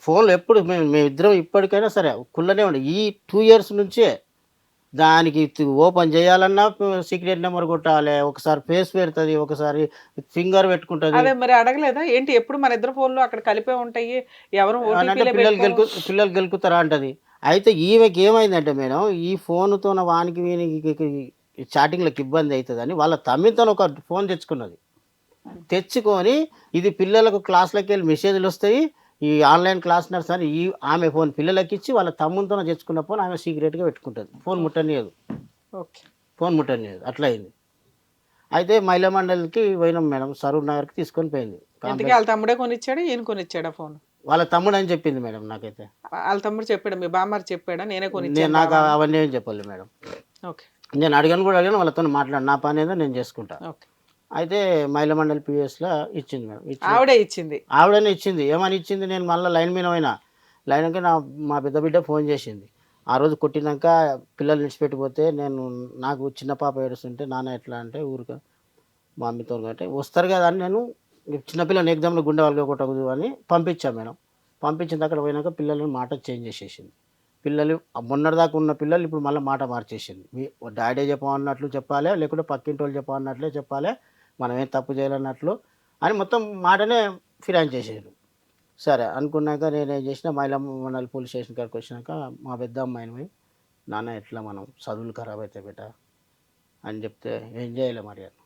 ఫోన్లో. ఎప్పుడు మేమిద్దరం ఇప్పటికైనా సరే కుళ్ళనే ఉండే. ఈ 2 years నుంచే దానికి ఓపెన్ చేయాలన్నా సీక్రెట్ నెంబర్ కొట్టాలి, ఒకసారి ఫేస్ పెడుతుంది, ఒకసారి ఫింగర్ పెట్టుకుంటుంది. అదే మరి అడగలేదా ఏంటి? ఎప్పుడు మన ఇద్దరు ఫోన్లు అక్కడ కలిపే ఉంటాయి, ఎవరు పిల్లలు గెలుకుతారా అంటది. అయితే ఈమెకి ఏమైందంటే మేడం, ఈ ఫోన్తో వానికి వీనికి చాటింగ్లకు ఇబ్బంది అవుతుందని వాళ్ళ తమ్మితో ఒక ఫోన్ తెచ్చుకున్నది. తెచ్చుకొని ఇది పిల్లలకు క్లాస్లోకి వెళ్ళి మెసేజ్లు వస్తాయి, ఈ ఆన్లైన్ క్లాస్ నడుస్తుంది, ఈ ఆమె ఫోన్ పిల్లలకి ఇచ్చి వాళ్ళ తమ్ముతో తెచ్చుకున్న ఫోన్ ఆమె సీక్రెట్గా పెట్టుకుంటుంది. ఫోన్ ముట్టనియదు, అట్లా అయింది. అయితే మహిళా మండలికి పోయినాం మేడం, సరూర్ నగర్కి తీసుకొని పోయింది. వాళ్ళ తమ్ముడే కొనిచ్చాడు, ఈయన కొనిచ్చాడా ఫోన్? వాళ్ళ తమ్ముడు అని చెప్పింది మేడం. నాకైతే వాళ్ళ తమ్ముడు చెప్పాడు, మీ బామ్మారు చెప్పాడా? నేనే కొనిచ్చాను. నాకు అవన్నీ ఏం చెప్పాలి మేడం. ఓకే, నేను అడిగాను వాళ్ళతో మాట్లాడు, నా పని ఏదో నేను చేసుకుంటా. అయితే మహిళా మండలి పిఎస్లో ఇచ్చింది మేడం. ఆవిడనే ఇచ్చింది. ఏమని ఇచ్చింది, నేను మళ్ళీ లైన్ మీద లైన్కి మా పెద్ద బిడ్డ ఫోన్ చేసింది. ఆ రోజు కొట్టినాక పిల్లలు విడిచిపెట్టిపోతే నాకు చిన్న పాప ఏడుస్తుంటే, నాన్న ఎట్లా అంటే ఊరిక మా అమ్మతో అంటే వస్తారు కదా అని నేను చిన్నపిల్లలు ఎగ్జామ్లో గుండె వాళ్ళగా కొట్టకూడదు అని పంపించాను మేడం. పంపించిన అక్కడ పోయినాక పిల్లలను మాట చేంజ్ చేసేసింది. పిల్లలు మొన్నటిదాకా ఉన్న పిల్లలు ఇప్పుడు మళ్ళీ మాట మార్చేసింది. మీ డాడీ చెప్పమన్నట్లు చెప్పాలి, లేకుంటే పక్కింటి వాళ్ళు చెప్పమన్నట్లే చెప్పాలి, మనం ఏం తప్పు చేయాలన్నట్లు అని మొత్తం మాటనే ఫిరాయించి చేసేది. సరే అనుకున్నాక నేనేం చేసిన, మహిళా మండలి పోలీస్ స్టేషన్ కాడికి వచ్చినాక మా పెద్ద అమ్మాయిని పోయి, నాన్న ఎట్లా మనం చదువులు ఖరాబ్ అయితే బెట అని చెప్తే ఏం చేయలే మరి అని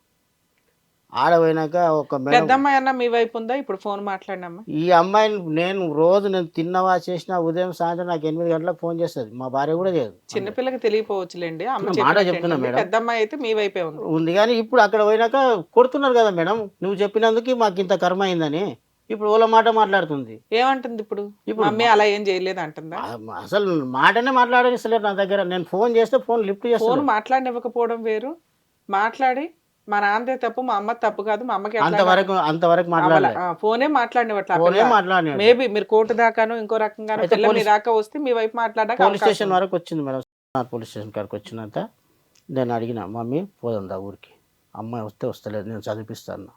ఆడపోయినాక ఒక పెద్దమ్మాయి అన్న మీ వైపు ఉందా ఇప్పుడు? ఫోన్ మాట్లాడినమ్మా ఈ అమ్మాయిని నేను తిన్నవా చేసిన ఉదయం సాయంత్రం నాకు 8 గంటలకు ఫోన్ చేస్తుంది. మా భార్య కూడా చేయదు. చిన్నపిల్లకి తెలియపోవచ్చులేండి, మాట చెప్తున్నా మేడం. పెద్దమ్మాయి అయితే మీ వైపే ఉంది. కానీ ఇప్పుడు అక్కడ పోయినాక కొడుతున్నారు కదా మేడం, నువ్వు చెప్పినందుకు మాకు ఇంత కర్మ అయిందని. ఇప్పుడు ఓల మాట మాట్లాడుతుంది. ఏమంటుంది ఇప్పుడు? ఇప్పుడు మమ్మీ అలా ఏం చేయలేదు అంటుందా? అసలు మాటనే మాట్లాడనిస్తలేరు నా దగ్గర. నేను ఫోన్ చేస్తే ఫోన్ లిఫ్ట్ ఫోన్ చేస్తాను. మాట్లాడనివ్వకపోవడం వేరు, మాట్లాడి మా నాన్నదే తప్పు, మా అమ్మ తప్పు కాదు, మా అమ్మకి అంతవరకు మాట్లాడలేదు. ఫోనే మాట్లాడినట్ల. ఫోనే మాట్లాడినాడు. మేబీ మీరు కోర్టు దాకాను ఇంకో రకంగానో అయితే పిల్ల మీ పోలీస్ దాకా వస్తే మీ వైపు మాట్లాడడానికి పోలీస్ అవకాశం స్టేషన్ ఉంది. వరకు వచ్చింది మేడం. పోలీస్ స్టేషన్ కాడికి వచ్చినంత నేను అడిగిన, మమ్మీ పోదా ఊరికి, అమ్మాయి వస్తే వస్తలేదు, నేను చదివిపిస్తాను,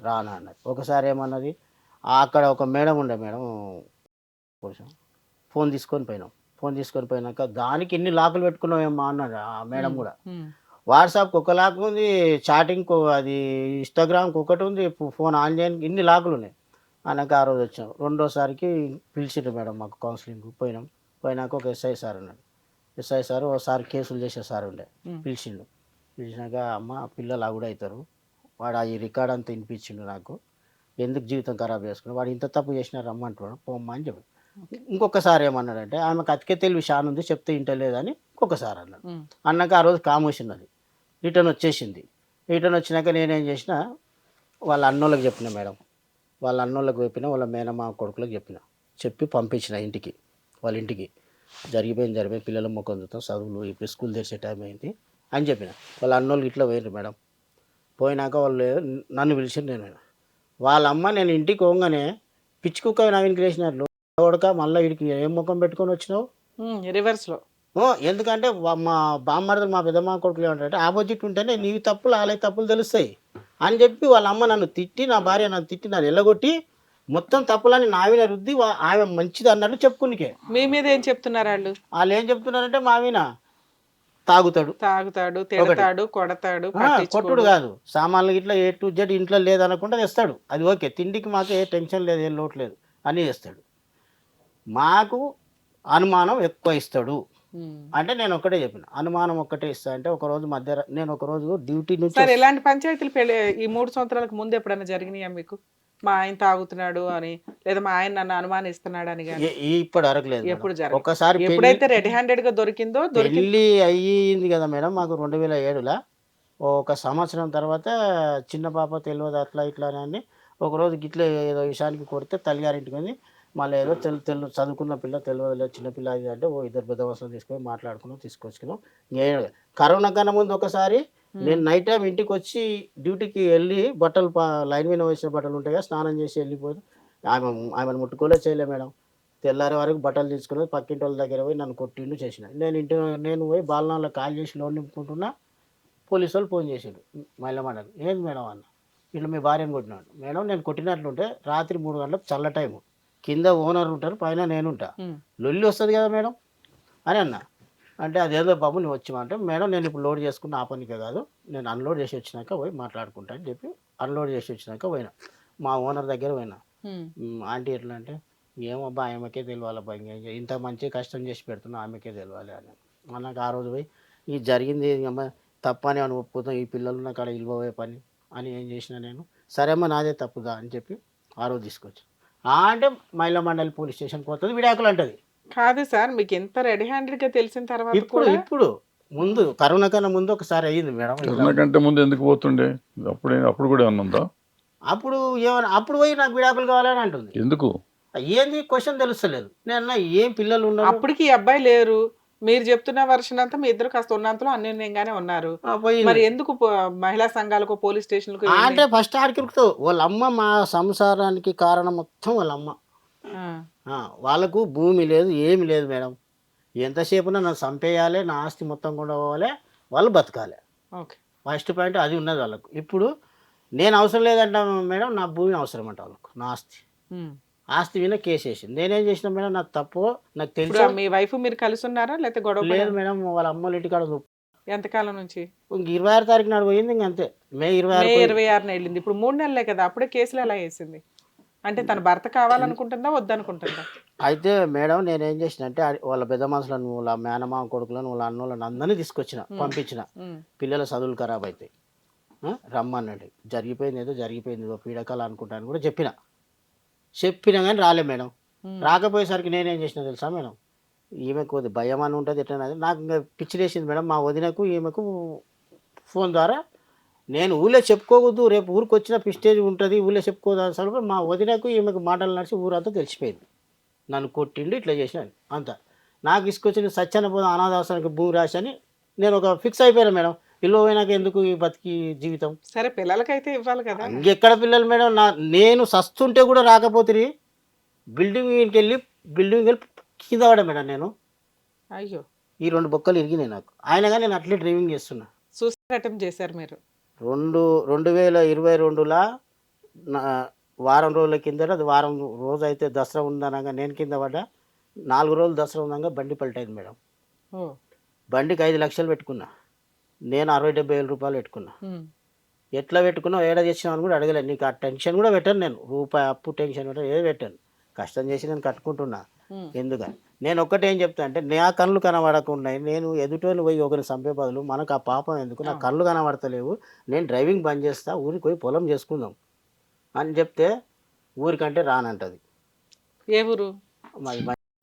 రానా అన్నది. ఒకసారి ఏమన్నది, అక్కడ ఒక మేడం ఉండే మేడం, కొంచెం ఫోన్ తీసుకొని పోయినాం. ఫోన్ తీసుకొని పోయినాక దానికి ఎన్ని లాకులు పెట్టుకున్నామేమో అన్నది ఆ మేడం కూడా. ఉమ్. వాట్సాప్కి ఒక లాక్ ఉంది, చాటింగ్కి అది, ఇన్స్టాగ్రామ్కి ఒకటి ఉంది, ఫోన్ ఆన్ చేయడానికి ఇన్ని లాకులు ఉన్నాయి. అన్నాక ఆ రోజు వచ్చాం. రెండోసారికి పిలిచిండ్రు మేడం మాకు కౌన్సిలింగ్. పోయినాక ఒక ఎస్ఐ సార్ ఉన్నాడు. ఎస్ఐ సార్ ఒకసారి కేసులు చేసే సార్ ఉండే, పిలిచిండు. పిలిచినాక అమ్మ పిల్లలు కూడా అవుతారు, వాడు ఈ రికార్డ్ అంతా వినిపించిండు నాకు, ఎందుకు జీవితం ఖరాబ్ చేసుకున్నాడు, వాడు ఇంత తప్పు చేసినా రమ్మంటున్నాడు, పోమ్మా అని చెప్పి. ఇంకొకసారి ఏమన్నాడంటే, ఆమెకు అతికే తెలివి షాన్ ఉంది, చెప్తే ఇంటలేదని ఇంకొకసారి అన్నాడు. అన్నాక ఆ రోజు కామోష్ ఉన్నది, రిటర్న్ వచ్చేసింది. రిటర్న్ వచ్చినాక నేనేం చేసిన, వాళ్ళ అన్నోళ్ళకి చెప్పిన మేడం, వాళ్ళ అన్నోళ్ళకి చెప్పిన, వాళ్ళ మేనమా కొడుకులకు చెప్పి పంపించిన ఇంటికి, వాళ్ళ ఇంటికి. జరిగిపోయింది, పిల్లల మొక్కం చూస్తాం, చదువులు ఇప్పుడు స్కూల్ తెరిచే టైం అయింది అని చెప్పిన. వాళ్ళ అన్నోళ్ళు ఇట్లా పోయినారు మేడం. పోయినాక వాళ్ళు నన్ను పిలిచి నేను వాళ్ళ అమ్మ, నేను ఇంటికి పోగానే పిచ్చి కుక్క నవీన్ క్రియేషనర్లు కొడక మళ్ళీ వీడికి ఏం ముఖం పెట్టుకొని వచ్చినావు. రివర్స్ లో ఎందుకంటే మా బామ్మర్దలు మా పెద్దమ్మ కొడుకులు ఏమంటారంటే, ఆపోజిట్ ఉంటేనే నీవి తప్పులు వాళ్ళ తప్పులు తెలుస్తాయి అని చెప్పి వాళ్ళ అమ్మ నన్ను తిట్టి, నా భార్య నన్ను తిట్టి, నన్ను ఎల్లగొట్టి మొత్తం తప్పులని నావిన రుద్ది ఆమె మంచిది అన్నట్టు చెప్పుకునికే. మీ మీద ఏం చెప్తున్నారు వాళ్ళు? వాళ్ళు ఏం చెప్తున్నారంటే, మావిన తాగుతాడు, తిడతాడు, కొడతాడు, కొట్టుడు కాదు, సామాన్లు ఇట్లా A to Z ఇంట్లో లేదనకుండా తెస్తాడు. అది ఓకే, తిండికి మాకు ఏ టెన్షన్ లేదు, ఏం లోటు లేదు, అన్నీ చేస్తాడు. మాకు అనుమానం ఎక్కువ ఇస్తాడు అంటే నేను ఒక్కటే చెప్పిన, అనుమానం ఒక్కటే ఇస్తా అంటే, ఒకరోజు నేను ఒకరోజు డ్యూటీ నుంచి. సార్ ఎలాంటి పంచాయతీలు ఈ 3 సంవత్సరాలకు ముందు ఎప్పుడైనా జరిగినాయా మీకు? మా ఆయన తాగుతున్నాడు అని, లేదా మా ఆయన నన్ను అనుమానిస్తున్నాడు అని కానీ? ఇప్పటి వరకు లేదు. ఎప్పుడు జరగదు. ఒకసారి ఎప్పుడైతే రెడ్ హ్యాండెడ్ గా దొరికిందో పెళ్ళి అయ్యింది కదా మేడం మాకు 2007లో. ఒక సంవత్సరం తర్వాత చిన్న పాప తెలియదు అట్లా ఇట్లా అని ఒకరోజు గిట్ల ఏదో విషయానికి కొడితే తల్లిగారింటికి ఉంది. మళ్ళీ ఏదో చదువుకున్న పిల్ల తెలియదు, చిన్నపిల్ల అది అంటే ఇద్దరు పెద్ద వస్తువులు తీసుకొని మాట్లాడుకున్నాం, తీసుకొచ్చుకున్నాం. కరోనా కన్నా ముందు ఒకసారి నేను నైట్ టైం ఇంటికి వచ్చి డ్యూటీకి వెళ్ళి బట్టలు లైన్ మీద వేసిన బట్టలు ఉంటాయి కదా, స్నానం చేసి వెళ్ళిపోయి ఆమెను ముట్టుకోలే చేయలే మేడం. తెల్లారి వరకు బట్టలు తీసుకుని పక్కింటి వాళ్ళ దగ్గర పోయి నన్ను కొట్టిండు చేసిన. నేను పోయి బాలనాల్లో కాల్ చేసి లోన్ నింపుకుంటున్నా. పోలీసు వాళ్ళు ఫోన్ చేసాడు మైలమండలి. ఏంది మేడం అన్న, ఇట్లా మీ భార్యను కొట్టినాడు. మేడం నేను కొట్టినట్లుంటే రాత్రి 3 గంటలకు చల్ల టైము, కింద ఓనర్ ఉంటారు, పైన నేనుంటా, లొల్లి వస్తుంది కదా మేడం అని అన్న. అంటే అదేదో బాబు నువ్వు వచ్చామంటే, మేడం నేను ఇప్పుడు లోడ్ చేసుకున్న ఆ పనికే కాదు, నేను అన్లోడ్ చేసి వచ్చినాక పోయి మాట్లాడుకుంటా అని చెప్పి అన్లోడ్ చేసి వచ్చినాక పోయినా. మా ఓనర్ దగ్గర పోయినా. ఆంటీ ఎట్లా అంటే, ఏమబ్బా ఆమెకే తెలియాలబ్బా, ఇంత మంచి కష్టం చేసి పెడుతున్నా ఆమెకే తెలియాలి అని నాకు. ఆ రోజు పోయి ఇది జరిగింది అమ్మ తప్పని అని ఒప్పుకుంటాం, ఈ పిల్లలు నాకు అక్కడ ఇల్వబోయే పని అని ఏం చేసినా నేను, సరే అమ్మ నాదే తప్పుదా అని చెప్పి ఆ రోజు తీసుకొచ్చి అంటే మహిళా మండలి పోలీస్ స్టేషన్కి పోతుంది, విడాకులు అంటది. కాదు సార్, మీకు ఎంత రెడ్ హ్యాండెడ్ గా తెలిసిన తర్వాత ఇప్పుడు ముందు కరోనా కన్నా ముందు ఒకసారి అయ్యింది మేడం. కరోనా కంటే ముందు ఎందుకు పోతుండే? అప్పుడు కూడా ఏమన్నా అప్పుడు ఏమన్నా అప్పుడు పోయి నాకు విడాకులు కావాలని అంటుంది. ఎందుకు? ఏంది క్వశ్చన్ తెలుస్తలేదు. నేను ఏం పిల్లలు ఉన్నారు, అప్పటికి ఈ అబ్బాయి లేరు, మీరు చెప్తున్న వర్షన్ అంతా మీ ఇద్దరు కాస్త ఉన్నంతలో అన్యోన్యంగానే ఉన్నారు, మరి ఎందుకు మహిళా సంఘాలకు పోలీస్ స్టేషన్లకు? అంటే ఫస్ట్ ఆడికిరుకుతావు. వాళ్ళ అమ్మ మా సంసారానికి కారణం మొత్తం వాళ్ళ అమ్మ. వాళ్ళకు భూమి లేదు, ఏమి లేదు మేడం. ఎంతసేపునా నన్ను చంపేయాలి, నా ఆస్తి మొత్తం కూడా పోవాలి, వాళ్ళు బతకాలి. ఓకే, ఫస్ట్ పాయింట్ అది ఉన్నది వాళ్ళకు. ఇప్పుడు నేను అవసరం లేదంట మేడం, నా భూమి అవసరం అంట వాళ్ళకు, నా ఆస్తి మీద కేసు వేసింది. నేనేం చేసిన మేడం, నాకు తప్పు నాకు తెలుసు. మీ వైఫ్ మీరు కలిసి ఉన్నారా లేకపోతే గొడవ? లేదు మేడం, వాళ్ళ అమ్మల ఇంటికాడ. ఎంతకాలం నుంచి? 26 తారీఖు నాడు పోయింది, ఇంకంతే. మే 26 వెళ్ళింది. ఇప్పుడు 3 నెలలే కదా, అప్పుడే కేసులు ఎలా వేసింది? అంటే తన భర్త కావాలనుకుంటుందా వద్దనుకుంటుందా? అయితే మేడం నేనేం చేసిన అంటే, వాళ్ళ పెద్ద మనుషులను, వాళ్ళ మేనమామ కొడుకులను, వాళ్ళ అన్నోళ్ళని అందరినీ తీసుకొచ్చిన, పంపించిన. పిల్లల చదువులు ఖరాబ్ అవుతాయి రమ్మన్నాడు. జరిగిపోయింది ఏదో జరిగిపోయింది, ఏదో పీడకలు అనుకుంటాను కూడా చెప్పినా కానీ రాలే మేడం. రాకపోయేసరికి నేనేం చేసినా తెలుసా మేడం, ఈమెకు భయం అని ఉంటుంది ఎట్లా, నాకు ఇంకా పిచ్చి వేసింది మేడం. మా వదినకు ఈమెకు ఫోన్ ద్వారా నేను ఊళ్ళో చెప్పుకోవద్దు, రేపు ఊరికి వచ్చిన పిస్టేజ్ ఉంటుంది, ఊళ్ళో చెప్పుకోవద్దు అసలు మా వదినకు ఈమెకు మాటలు నడిచి ఊరంతా తెలిసిపోయింది. నన్ను కొట్టిండు, ఇట్లా చేసినాను అంతా. నాకు ఇసుకొచ్చిన సత్యాన పోదాం అనాథాశ్రమానికి భూమి రాశని నేను ఒక ఫిక్స్ అయిపోయాను మేడం. పిల్లలు పోయినాక ఎందుకు ఈ బతికి జీవితం. సరే పిల్లలకైతే ఇవ్వాలి కదా. ఇంకెక్కడ పిల్లలు మేడం, నేను సస్తుంటే కూడా రాకపోతే బిల్డింగ్కి వెళ్ళి కింద పడా మేడం. నేను అయ్యో ఈ 2 బొక్కలు ఇరిగినాయి నాకు. అయినగా నేను అట్లే డ్రైవింగ్ చేస్తున్నా. సూసైడ్ అటెంప్ట్ చేశారు మీరు? 2022లా వారం రోజుల కింద, అది వారం రోజు అయితే దసరా ఉందనగా నేను కింద పడ్డా. 4 రోజులు దసరా ఉందనగా బండి పల్టైంది మేడం. ఓ బండికి 5 లక్షలు పెట్టుకున్నా, నేను 60-70 వేల రూపాయలు పెట్టుకున్నా. ఎట్లా పెట్టుకున్నావు, ఏడా తెచ్చినావు అని కూడా అడగలేదు. నీకు ఆ టెన్షన్ కూడా పెట్టాను నేను, రూపాయి అప్పు టెన్షన్ పెట్టాను, ఏది పెట్టాను. కష్టం చేసి నేను కట్టుకుంటున్నా. ఎందుకని నేను ఒక్కటేం చెప్తా అంటే, నా కళ్ళు కనబడకుండా నేను ఎదుటోళ్ళు పోయి ఒకరిని చంపే బదులు మనకు ఆ పాపం ఎందుకు, నా కళ్ళు కనబడతలేవు, నేను డ్రైవింగ్ బంద్ చేస్తా, ఊరికి పోయి పొలం చేసుకుందాం అని చెప్తే ఊరికంటే రానంటది. ఏ ఊరు? మాది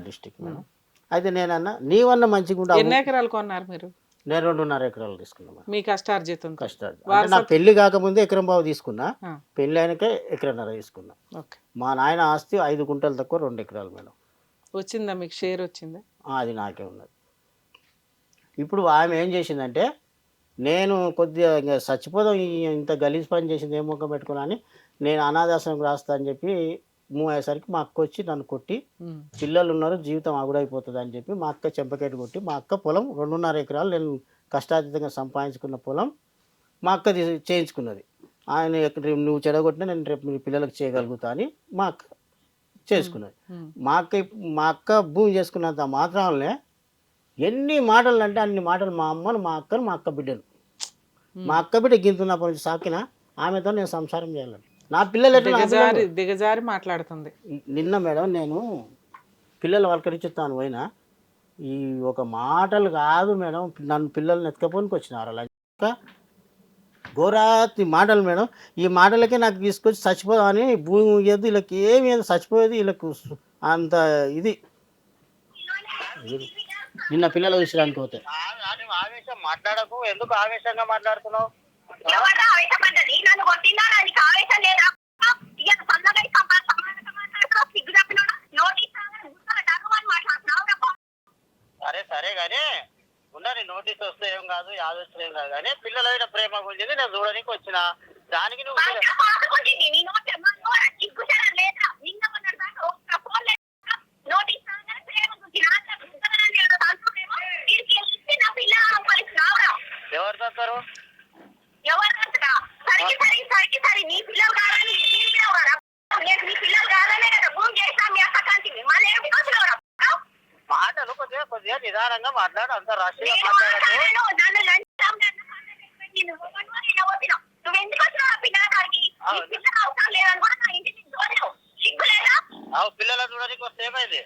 డిస్టిక్ మేడం. అయితే నేనన్నా నీవన్నా మంచిగా ఉండాలి. ఎన్ని ఎకరాలు కొన్నారు మీరు? నేను 2.5 ఎకరాలు తీసుకున్నా. మీ కష్టార్జితం? కష్టార్జితం నా పెళ్లి కాకముందే ఎకరం బావు తీసుకున్నా, పెళ్లి అయినాకే 1.5 ఎకరాలు తీసుకున్నా. మా నాయన ఆస్తి 5 గుంటలు తక్కువ 2 ఎకరాలు మేడం. వచ్చిందా మీకు షేర్? వచ్చిందా? అది నాకే ఉన్నది. ఇప్పుడు ఆమె ఏం చేసిందంటే, నేను కొద్దిగా ఇంకా చచ్చిపోదాం ఇంత గలీజ్ పని చేసింది ఏం ముఖం పెట్టుకున్నా అని నేను అనాథాశ్రమం రాస్తా అని చెప్పి మూవ్ అయ్యేసరికి మా అక్క వచ్చి నన్ను కొట్టి, పిల్లలు ఉన్నారు జీవితం అగుడైపోతుంది అని చెప్పి మా అక్క చెంపకేటు కొట్టి, మా అక్క పొలం 2.5 ఎకరాలు నేను కష్టాతీతంగా సంపాదించుకున్న పొలం మా అక్క చేయించుకున్నది. ఆయన నువ్వు చెడగొట్టినా నేను రేపు మీ పిల్లలకు చేయగలుగుతా అని మా అక్క చేసుకున్నది. మా అక్క భూమి చేసుకున్నంత మాత్రాలనే ఎన్ని మాటలు అంటే అన్ని మాటలు మా అమ్మను, మా అక్కను, మా అక్క బిడ్డను. మా అక్క బిడ్డ గింతున్నప్పటి నుంచి సాకిన ఆమెతో నేను సంసారం చేయాలని. నా పిల్లలు దిగజారి మాట్లాడుతుంది. నిన్న మేడం నేను పిల్లలు వలకరించుతాను పోయినా, ఈ ఒక మాటలు కాదు మేడం, నన్ను పిల్లల్ని ఎత్తుకపోనికి వచ్చినారు అలా ఘోరాతి మాటలు మేడం. ఈ మాటలకే నాకు తీసుకొచ్చి చచ్చిపోదామని భూమి ఇయ్యద్దు వీళ్ళకి, ఏమి చచ్చిపోయేది వీళ్ళకు అంత ఇది. నిన్న పిల్లలు విషయానికి పోతే ఆవేశం మాట్లాడకు, ఎందుకు ఆవేశంగా మాట్లాడుతున్నావు? సరే సరే గానీ ఉండని, నోటీస్ వస్తే ఏం కాదు, యాదొస్తే ఏం కాదు కానీ పిల్లలైన ప్రేమ గురించి నేను చూడడానికి వచ్చిన దానికి నువ్వు ఎవరు తస్తారు? మాటలు కొద్దిగా నిదానంగా మాట్లాడు, అంత రాష్ట్రీయ మాట్లాడదు. పిల్లల చూడడానికి వస్తే ఏమైంది?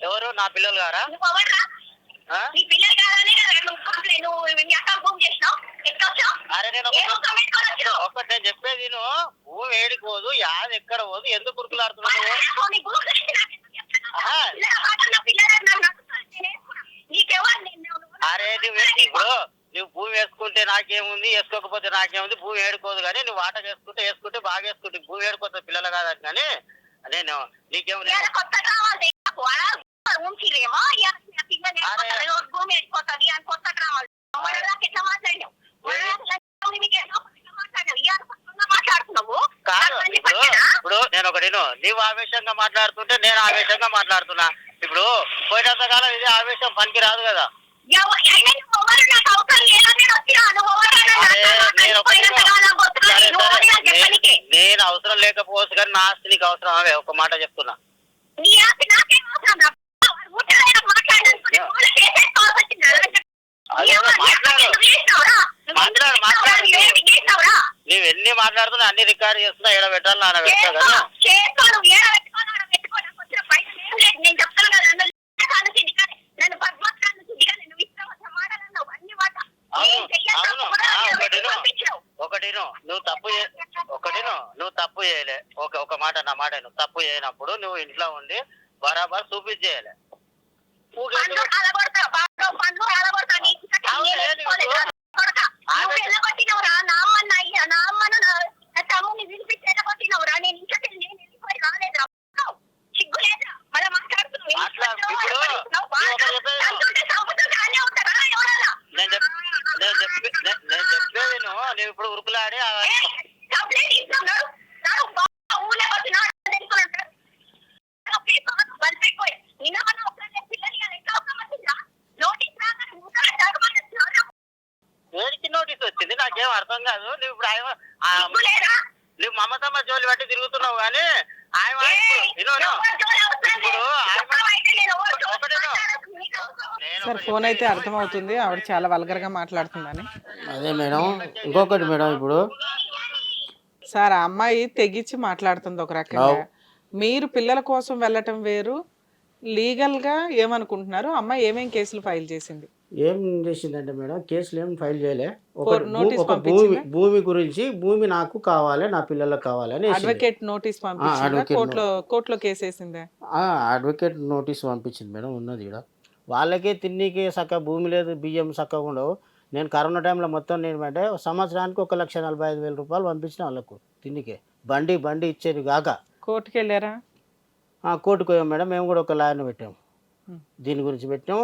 ఎవరు నా పిల్లలు గారా? అరే నేను ఒక్కటే చెప్పేది, నువ్వు భూమి ఏడిపోదు, యాది ఎక్కడ పోదు, ఎందుకు కురుకులాడుతున్నావు? అరే ఇప్పుడు నువ్వు భూమి వేసుకుంటే నాకేముంది, వేసుకోకపోతే నాకేముంది, భూమి ఏడుకోదు కానీ నువ్వు ఆట వేసుకుంటే బాగా వేసుకుంటే భూమి ఏడుకోతుంది పిల్లలు కాదని. కానీ నేను నీకేముంది ఇప్పుడు నేను ఒకటి, నీవు ఆవేశంగా మాట్లాడుతుంటే నేను ఆవేశంగా మాట్లాడుతున్నా. ఇప్పుడు పోయినంత కాలం ఇది ఆవేశం పనికి రాదు కదా. నేను అవసరం లేకపోవచ్చు కానీ నా ఆస్తి నీకు అవసరం అవే, ఒక మాట చెప్తున్నా. నువ్వు ఎన్ని మాట్లాడుతున్నా అన్ని రికార్డ్ చేస్తున్నా, ఏడ పెట్టాలి నాన్న పెట్టా కదా. నువ్వు తప్పు చేయలే, ఒక మాట నా మాట, నువ్వు తప్పు చేయనప్పుడు నువ్వు ఇంట్లో ఉండి బరాబర్ చూపించేయాలి. నువ్వు వెళ్ళగొట్టినవురా నా అమ్మను నా తమ్ముని వినిపించి వెళ్ళగొట్టినవురా. నేను ఇంకా నేను వెళ్ళిపోయి రాలేదురా. సిగ్గు లేదా మళ్ళీ మాట్లాడుతున్నావు. నేను ఇప్పుడు ఉరుకులాడి ఏడికి నోటీస్ వచ్చింది నాకేం అర్థం కాదు. నువ్వు ఇప్పుడు నువ్వు మమతమ్మ జోలి బట్టి తిరుగుతున్నావు కానీ సార్ ఫోన్ అయితే అర్థమవుతుంది ఆవిడ చాలా వల్గర్ గా మాట్లాడుతుందని. అదే మేడం, ఇంకొకటి మేడం, ఇప్పుడు సార్ ఆ అమ్మాయి తెగించి మాట్లాడుతుంది ఒక రకంగా. మీరు పిల్లల కోసం వెళ్ళటం వేరు, లీగల్ గా ఏమనుకుంటున్నారు? అమ్మాయి ఏమేం కేసులు ఫైల్ చేసింది? ఏం చేసిందంటే మేడం, కేసులు ఏం ఫైల్ చేయలే. నోటీస్ ఒక భూమి గురించి, భూమి నాకు కావాలి, నా పిల్లలకు కావాలని అడ్వకేట్ నోటీస్ పంపించిందా? కోర్టులో కేసు వేసిందా? అడ్వకేట్ నోటీస్ పంపించింది మేడం. ఉన్నది ఇక్కడ. వాళ్ళకే తిన్నీకి చక్క భూమి లేదు, బియ్యం చక్కగా ఉండవు. నేను కరోనా టైంలో మొత్తం నేను అంటే సంవత్సరానికి 1,45,000 రూపాయలు పంపించిన వాళ్ళకు తిన్నికే. బండి ఇచ్చేది కాక. కోర్టుకి వెళ్ళారా? కోర్టుకు పోయాం మేడం. మేము కూడా ఒక లాయర్ని పెట్టాము, దీని గురించి పెట్టాము.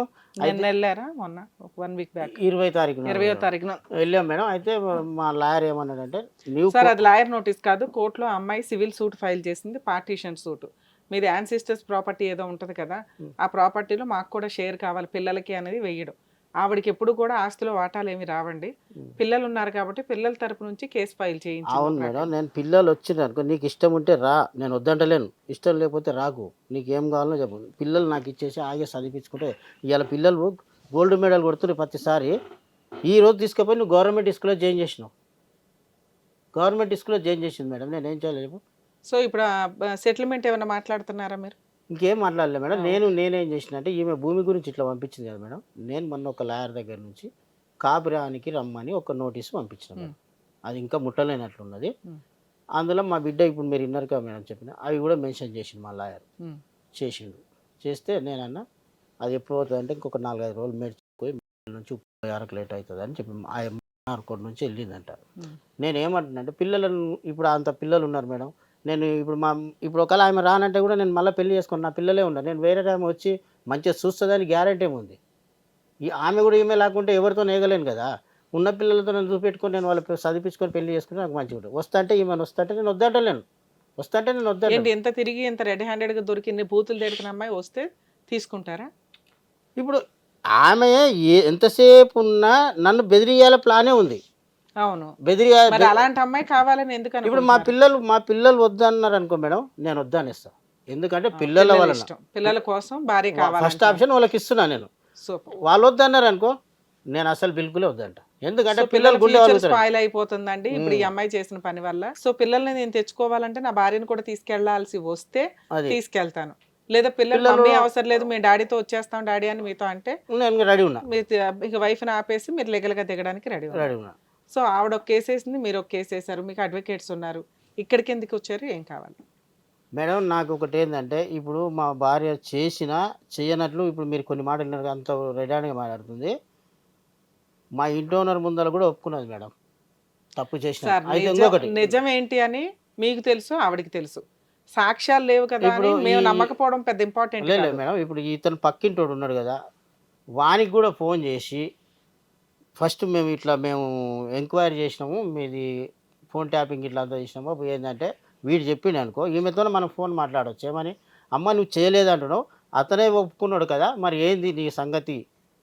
వెళ్ళారా మొన్న 1 వీక్ బ్యాక్? 20వ తారీఖున వెళ్ళాం మేడం. అయితే మా లాయర్ ఏమన్నాడంటే, సార్ అది లాయర్ నోటీస్ కాదు, కోర్టులో అమ్మాయి సివిల్ సూట్ ఫైల్ చేసింది, పార్టీషన్ సూట్. మీది యాన్సిస్టర్స్ ప్రాపర్టీ ఏదో ఉంటుంది కదా, ఆ ప్రాపర్టీలో మాకు కూడా షేర్ కావాలి పిల్లలకి అనేది వేయడం. ఆవిడకి ఎప్పుడు కూడా ఆస్తిలో వాటాలు ఏమి రావండి. పిల్లలు ఉన్నారు కాబట్టి పిల్లల తరపు నుంచి కేసు ఫైల్ చేయించి. అవును మేడం, నేను పిల్లలు వచ్చింది అనుకో, నీకు ఇష్టం ఉంటే రా, నేను వద్దంటలేను. ఇష్టం లేకపోతే రాకు, నీకేం కావాలో చెప్పు. పిల్లలు నాకు ఇచ్చేసి ఆగే చదివించుకుంటే ఇవాళ పిల్లలు గోల్డ్ మెడల్ కొడుతున్నారు ప్రతిసారి. ఈ రోజు తీసుకుపోయి నువ్వు గవర్నమెంట్ స్కూల్లో జాయిన్ చేసినావు. గవర్నమెంట్ స్కూల్లో జాయిన్ చేసింది మేడం, నేను ఏం చేయలేదు. సో ఇప్పుడు సెటిల్మెంట్ ఏమైనా మాట్లాడుతున్నారా మీరు? ఇంకేం మాట్లాడలేదు మేడం. నేనేం చేసిన అంటే, ఈమె భూమి గురించి ఇట్లా పంపించింది కదా మేడం, నేను మొన్న ఒక లాయర్ దగ్గర నుంచి కాపురానికి రమ్మని ఒక నోటీసు పంపించిన మేడం. అది ఇంకా ముట్టలేనట్లున్నది. అందులో మా బిడ్డ ఇప్పుడు మీరు విన్నారు కదా మేడం చెప్పిన, అవి కూడా మెన్షన్ చేసిండు మా లాయర్. చేసిండు. చేస్తే నేనన్నా అది ఎప్పుడు అవుతుంది అంటే ఇంకొక 4-5 రోజులు మేడ్చిపోయి నుంచి 36 లేట్ అవుతుంది అని చెప్పి ఆ కోర్టు నుంచి వెళ్ళిందంట. నేనేమంటున్నానంటే, పిల్లలను ఇప్పుడు అంత పిల్లలు ఉన్నారు మేడం. నేను ఇప్పుడు ఒకవేళ ఆమె రానంటే కూడా నేను మళ్ళీ పెళ్లి చేసుకుని నా పిల్లలే ఉన్నారు. నేను వేరే టైం వచ్చి మంచిగా చూస్తుందని గ్యారెంటీ ఏముంది? ఆమె కూడా ఈమె లేకుంటే ఎవరితో నేగలేను కదా. ఉన్న పిల్లలతో నేను చూపెట్టుకొని నేను వాళ్ళు చదివించుకొని పెళ్లి చేసుకుని నాకు మంచిగా ఉంటుంది. వస్తుంటే ఈమెను వస్తుంటే నేను వద్దంటలేను. నేను వద్దంటే ఎంత తిరిగి ఎంత రెడ్ హ్యాండెడ్గా దొరికింది బూతులు తిడుతున్న అమ్మాయి వస్తే తీసుకుంటారా? ఇప్పుడు ఆమె ఎంతసేపు ఉన్నా నన్ను బెదిరియాల ప్లానే ఉంది. అవును, బెదిరియాలి. అలాంటి అమ్మాయి కావాలని ఎందుకని? ఇప్పుడు మా పిల్లలు వద్దన్నారు అనుకో మేడం, నేను వద్దనిస్తాను. ఎందుకంటే పిల్లల వల్ల, పిల్లల కోసం భార్య కావాలి, ఫస్ట్ ఆప్షన్ వాళ్ళకి ఇస్తున్నా నేను. వాళ్ళు వద్దన్నారు అనుకో, నేను అసలు బిల్కులే వద్దంట. ఎందుకంటే పిల్లలు స్పాయిల్ అయిపోతుందండి ఇప్పుడు ఈ అమ్మాయి చేసిన పని వల్ల. సో పిల్లల్ని నేను తెచ్చుకోవాలంటే నా భార్యను కూడా తీసుకెళ్లాల్సి వస్తే తీసుకెళ్తాను, లేదా పిల్లలు మమ్మీ అవసరం లేదు మీ డాడీతో వచ్చేస్తాం డాడీ అని మీతో అంటే నేను రెడీ ఉన్నా. ఇక వైఫ్ని ఆపేసి మీరు లీగల్ గా దిగడానికి రెడీ ఉన్నా. సో ఆవిడ ఒక కేసు వేసింది, మీరు ఒక కేసు వేసారు, మీకు అడ్వకేట్స్ ఉన్నారు. ఇక్కడికి ఎందుకు వచ్చారు? ఏం కావాలి మేడం? నాకు ఒకటి ఏంటంటే, ఇప్పుడు మా భార్య చేయనట్లు ఇప్పుడు మీరు కొన్ని మాటలు అంత రెడీగా మాట్లాడుతుంది. మా ఇంటి ఓనర్ ముందర కూడా ఒప్పుకున్నది మేడం తప్పు చేసిన. నిజం ఏంటి అని మీకు తెలుసు, ఆవిడకి తెలుసు. సాక్ష్యాలు లేవు కదా అని మేము నమ్మకపోవడం పెద్ద ఇంపార్టెంట్ లేదు మేడం. ఇప్పుడు ఇతను పక్కింటోడు ఉన్నాడు కదా, వానికి కూడా ఫోన్ చేసి ఫస్ట్ మేము ఎంక్వైరీ చేసినాము, మీది ఫోన్ ట్యాపింగ్ ఇట్లా అంతా చేసినాము. ఏంటంటే వీడు చెప్పిండు అనుకో, ఈమెతో మనం ఫోన్ మాట్లాడవచ్చు. ఏమని, అమ్మ నువ్వు చేయలేదంటున్నావు, అతనే ఒప్పుకున్నాడు కదా, మరి ఏంది నీ సంగతి?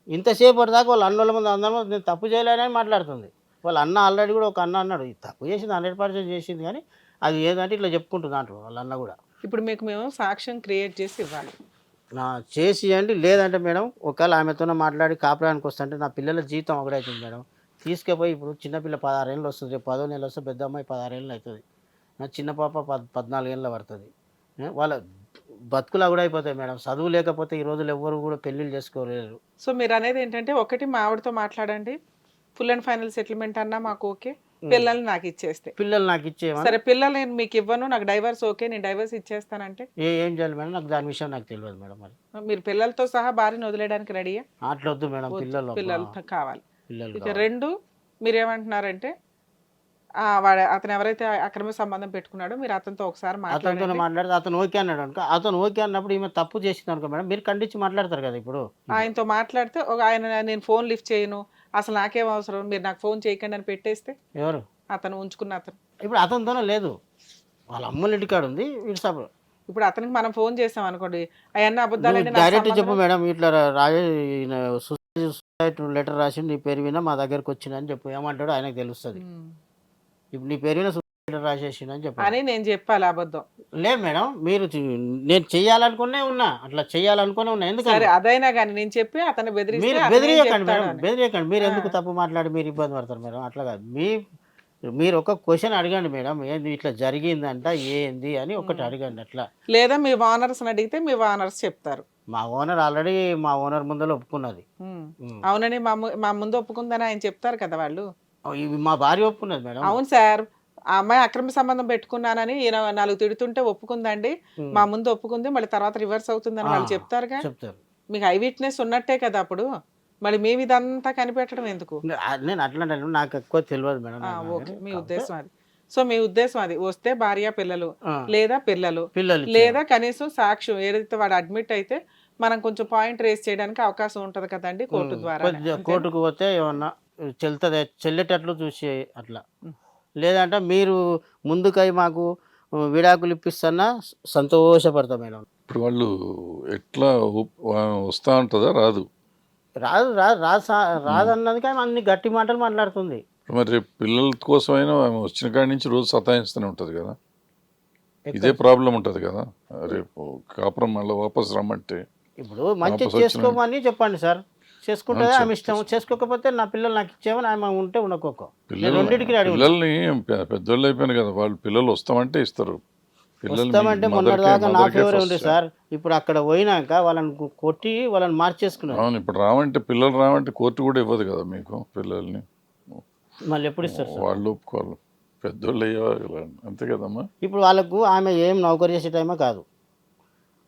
ఇంతసేపటి దాకా వాళ్ళ అన్నోళ్ళ ముందు అందరూ నేను తప్పు చేయలేనని మాట్లాడుతుంది. వాళ్ళ అన్న ఆల్రెడీ కూడా ఒక అన్న అన్నాడు, తప్పు చేసింది 100% చేసింది, కానీ అది ఏదంటే ఇట్లా చెప్పుకుంటుంది అంటారు వాళ్ళ అన్న కూడా. ఇప్పుడు మీకు మేము సాక్ష్యం క్రియేట్ చేసి ఇవ్వాలి, చేసి ఇవ్వండి. లేదంటే మేడం ఒకవేళ ఆమెతో మాట్లాడి కాపురానికి వస్తుంటే నా పిల్లల జీతం ఒకటవుతుంది మేడం. తీసుకుపోయి ఇప్పుడు చిన్నపిల్ల 16 ఏళ్ళు వస్తుంది, 10వ నెల వస్తే పెద్ద అమ్మాయి 16 ఏళ్ళు అవుతుంది, నా చిన్న పాప 14 ఏళ్ళ పడుతుంది. వాళ్ళ బతుకులా కూడా అయిపోతాయి మేడం. చదువు లేకపోతే ఈ రోజులు ఎవ్వరు కూడా పెళ్ళిళ్ళు చేసుకోలేరు. సో మీరు అనేది ఏంటంటే, ఒకటి మా ఆవిడతో మాట్లాడండి, ఫుల్ అండ్ ఫైనల్ సెటిల్మెంట్ అన్నా మాకు ఓకే, పిల్లల్ని నాకు ఇచ్చేస్తే. పిల్లలు నాకు ఇచ్చేవా? సరే పిల్లలు నేను మీకు ఇవ్వను, నాకు డైవర్స్ ఓకే, నేను డైవర్స్ ఇచ్చేస్తానంటే ఏం చేయాలి మేడం? నాకు దాని విషయం నాకు తెలియదు మేడం. మరి మీరు పిల్లలతో సహా భార్యను వదిలేయడానికి రెడీయా? అట్లా వద్దు మేడం, పిల్లలతో కావాలి. ఇక 2 మీరేమంటున్నారంటే అతను ఎవరైతే అక్రమ సంబంధం పెట్టుకున్నాడో మీరు అతనితో ఒకసారి అతనితో మాట్లాడండి. మాట్లాడితే అతను ఓకే అన్నాడు అనుకో, అతను ఓకే అన్నప్పుడు ఈమె తప్పు చేసింది అనుకో మేడం, మీరు ఖండించి మాట్లాడతారు కదా ఇప్పుడు. ఆయనతో మాట్లాడితే ఆయన నేను ఫోన్ లిఫ్ట్ చేయను, అసలు నాకేం అవసరం, మీరు నాకు ఫోన్ చేయకండి అని పెట్టేస్తే ఎవరు అతను ఉంచుకున్న అతను. ఇప్పుడు అతనితోనే లేదు, వాళ్ళ అమ్మల ఇంటికాడ ఉంది. వీడు సప ఇప్పుడు అతనికి మనం ఫోన్ చేసాం అనుకోండి, అవన్నీ అబద్ధాలండి, నాకు డైరెక్ట్ చెప్పు సంబంధం మేడం, ఇట్లా రాజే సూసైడ్ లెటర్ రాసి నీ పేరు విన మా దగ్గరకు వచ్చిందని చెప్పు, ఏమంటాడో ఆయనకు తెలుస్తుంది. ఉమ్. ఇప్పుడు నీ పేరు విన సూసైడ్ లెటర్ రాసేసిందని చెప్పాను. అని నేను చెప్పాలి అబద్ధం. లేదు మేడం, మీరు నేను చెయ్యాలనుకునే ఉన్నా, అట్లా చెయ్యాలనుకునే ఉన్నా. సరే ఎందుకంటే అదైనా కానీ నేను చెప్పి అతను బెదిరిస్తే మీరు అతను ఏం బెదిరియకండి చెప్తాడు మేడం, అని. బెదిరియకండి. మీరు ఆ. ఎందుకు తప్పు మాట్లాడి మీరు ఇబ్బంది పడతారు మేడం? అట్లా కాదు, మీరు ఒక క్వశ్చన్ అడగండి మేడం, ఏంది ఇట్లా జరిగిందంట ఏంది అని ఒకటి అడగండి. అట్లా లేదా మీ వానర్స్ అడిగితే మీ వానర్స్ చెప్తారు. మా ఓనర్ ఆల్రెడీ మా ఓనర్ ముందర ఒప్పుకున్నది. అవునని మా ముందు ఒప్పుకుందని ఆయన చెప్తారు కదా వాళ్ళు. ఇవి మా భార్య ఒప్పుకున్నది మేడం. అవును సార్, ఆ అమ్మాయి అక్రమ సంబంధం పెట్టుకున్నానని ఈయన 4 తిడుతుంటే ఒప్పుకుందండి, మా ముందు ఒప్పుకుంది, మళ్ళీ తర్వాత రివర్స్ అవుతుందని వాళ్ళు చెప్తారుగా. చెప్తారు. మీకు ఐ విట్నెస్ ఉన్నట్టే కదా అప్పుడు, మళ్ళీ మేము ఇదంతా కనిపెట్టడం ఎందుకు? నేను అట్లా అంటాను, నాకు ఎక్కువ తెలియదు మేడం. ఓకే, మీ ఉద్దేశం అది. సో మీ ఉద్దేశం అది, వస్తే భార్య పిల్లలు, ఆ. లేదా పిల్లలు, పిల్లలు లేదా కనీసం సాక్ష్యం ఏదైతే వాడు అడ్మిట్ అయితే మనం కొంచెం పాయింట్ రేస్ చేయడానికి అవకాశం ఉంటది కదండి కోర్టు ద్వారా. కొద్దిగా కోర్టుకు పోతే ఏమన్నా చెల్లేటట్లు చూసి అట్లా, లేదంటే మీరు ముందుకై మాకు విడాకులు ఇప్పిస్తున్నా సంతోషపడతాం మేడం. ఇప్పుడు వాళ్ళు ఎట్లా వస్తా ఉంటుందా రాదు? రాదన్నది కానీ అన్ని గట్టి మాటలు మాట్లాడుతుంది. మరి రేపు పిల్లల కోసమైనా ఆమె వచ్చిన కాడి నుంచి రోజు సతాయిస్తూనే ఉంటుంది కదా, ఇదే ప్రాబ్లం ఉంటుంది కదా. రేపు కాపురం మళ్ళీ వాపస్ రమ్మంటే ఇప్పుడు మంచి చేసుకోమని చెప్పండి సార్, చేసుకుంటే ఆమె ఇష్టం, చేసుకోకపోతే నా పిల్లలు నాకు ఇచ్చేమని ఆమె ఉంటే ఉండకోక. పిల్లల్ని పెద్దోళ్ళు అయిపోయాను కదా, వాళ్ళు పిల్లలు వస్తామంటే ఇస్తారు. వస్తామంటే మొన్నటిదాకా నా ఫేవరే ఉంది సార్, ఇప్పుడు అక్కడ పోయినాక వాళ్ళని కొట్టి వాళ్ళని మార్చేసుకున్నారు. అవును, ఇప్పుడు రావంటే పిల్లలు రావంటే కోర్టు కూడా ఇవ్వదు కదా మీకు పిల్లల్ని. మళ్ళీ ఎప్పుడు ఇస్తారు సార్? వాళ్ళు ఒప్పుకోవాలి, పెద్దోళ్ళు అయ్యేవాళ్ళు అంతే కదమ్మా. ఇప్పుడు వాళ్ళకు ఆమె ఏం నౌకరీ చేసే టైమే కాదు,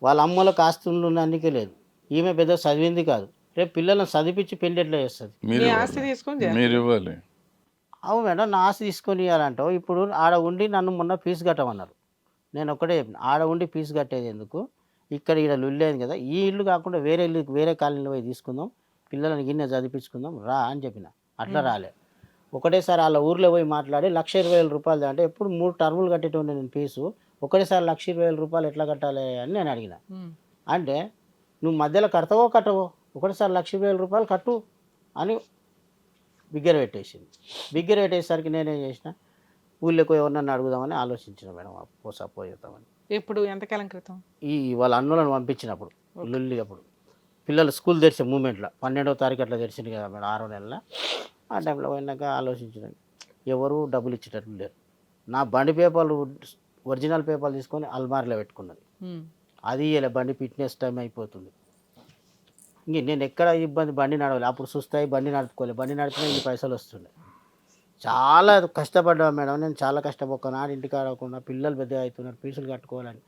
వాళ్ళ అమ్మలకు ఆస్తులు అందుకే లేదు, ఈమె పెద్ద చదివింది కాదు, రేపు పిల్లలను చదివించి పెళ్లి ఎట్లా చేస్తుంది? మీరు ఇవ్వాలి. అవును మేడం, నా ఆస్తి తీసుకొని ఇవ్వాలంటావు. ఇప్పుడు ఆడ ఉండి నన్ను మొన్న ఫీజు కట్టమన్నారు, నేను ఒక్కటే చెప్పిన, ఆడ ఉండి ఫీజు కట్టేది ఎందుకు, ఇక్కడ ఇల్లు కదా, ఈ ఇల్లు కాకుండా వేరే ఇల్లు వేరే కాలనీలో పోయి తీసుకుందాం, పిల్లలని గిన్నె చదివించుకుందాం రా అని చెప్పిన. అట్లా రాలే, ఒకటేసారి వాళ్ళ ఊర్లో పోయి మాట్లాడి 1,20,000 రూపాయలు, అంటే ఎప్పుడు 3 టర్ములు కట్టేటోండి నేను ఫీజు, ఒకటేసారి 1,20,000 రూపాయలు ఎట్లా కట్టాలి అని నేను అడిగిన. అంటే నువ్వు మధ్యలో కట్టవో ఒకటేసారి 1,20,000 రూపాయలు కట్టు అని బిగ్గర పెట్టేసింది. బిగ్గర పెట్టేసరికి నేనేం చేసిన, ఊళ్ళోకి ఎవరినన్ను అడుగుదామని ఆలోచించిన మేడం, పోయేద్దామని. ఎప్పుడు, ఎంతకాలం క్రితం? వాళ్ళ అన్నులను పంపించినప్పుడు, లుల్లి అప్పుడు పిల్లలు స్కూల్ తెరిచే మూమెంట్లో 12వ తారీఖు అట్లా తెరిచింది కదా మేడం, 6వ నెలల. ఆ టైంలో పోయినాక ఆలోచించిన, ఎవరు డబ్బులు ఇచ్చేటట్లు లేరు. నా బండి పేపర్లు ఒరిజినల్ పేపర్లు తీసుకొని అల్మార్లో పెట్టుకున్నది, అది ఇలా బండి ఫిట్నెస్ టైం అయిపోతుంది. ఇంక నేను ఎక్కడ ఇబ్బంది, బండి నడవాలి, అప్పుడు సుస్తాయి, బండి నడుపుకోలేదు, బండి నడిపినా ఇన్ని పైసలు వస్తుండే. చాలా కష్టపడ్డా మేడం, నేను చాలా కష్టపోకనాడు, ఇంటికి ఆడకుండా పిల్లలు పెద్దగా అవుతున్నారు, ఫీజులు కట్టుకోవాలని.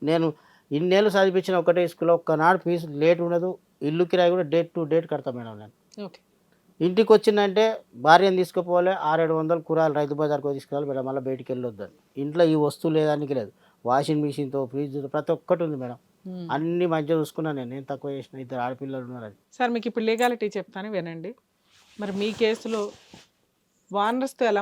నేను ఇన్నేళ్ళు చదివించిన ఒకటే స్కూల్లో ఒక్కనాడు ఫీజు లేట్ ఉండదు, ఇల్లు కిరాయి కూడా డేట్ టు డేట్ కడతాం మేడం నేను. ఇంటికి వచ్చిందంటే భార్యను తీసుకుపోవాలి, 600-700 కూరలు రైతు బజార్కు తీసుకురావాలి మేడం, మళ్ళీ బయటికి వెళ్ళొద్దని. ఇంట్లో ఈ వస్తువు లేదానికి లేదు, వాషింగ్ మిషన్తో ఫ్రిడ్జ్తో ప్రతి ఒక్కటి ఉంది మేడం, అన్ని మంచిగా చూసుకున్నాను నేను తక్కువ చేసిన, 2 ఆడపిల్లలు ఉన్నారు. అది సార్ మీకు ఇప్పుడు లీగాలిటీ చెప్తాను వినండి. మరి మీ కేసులో వానరస్తో ఎలా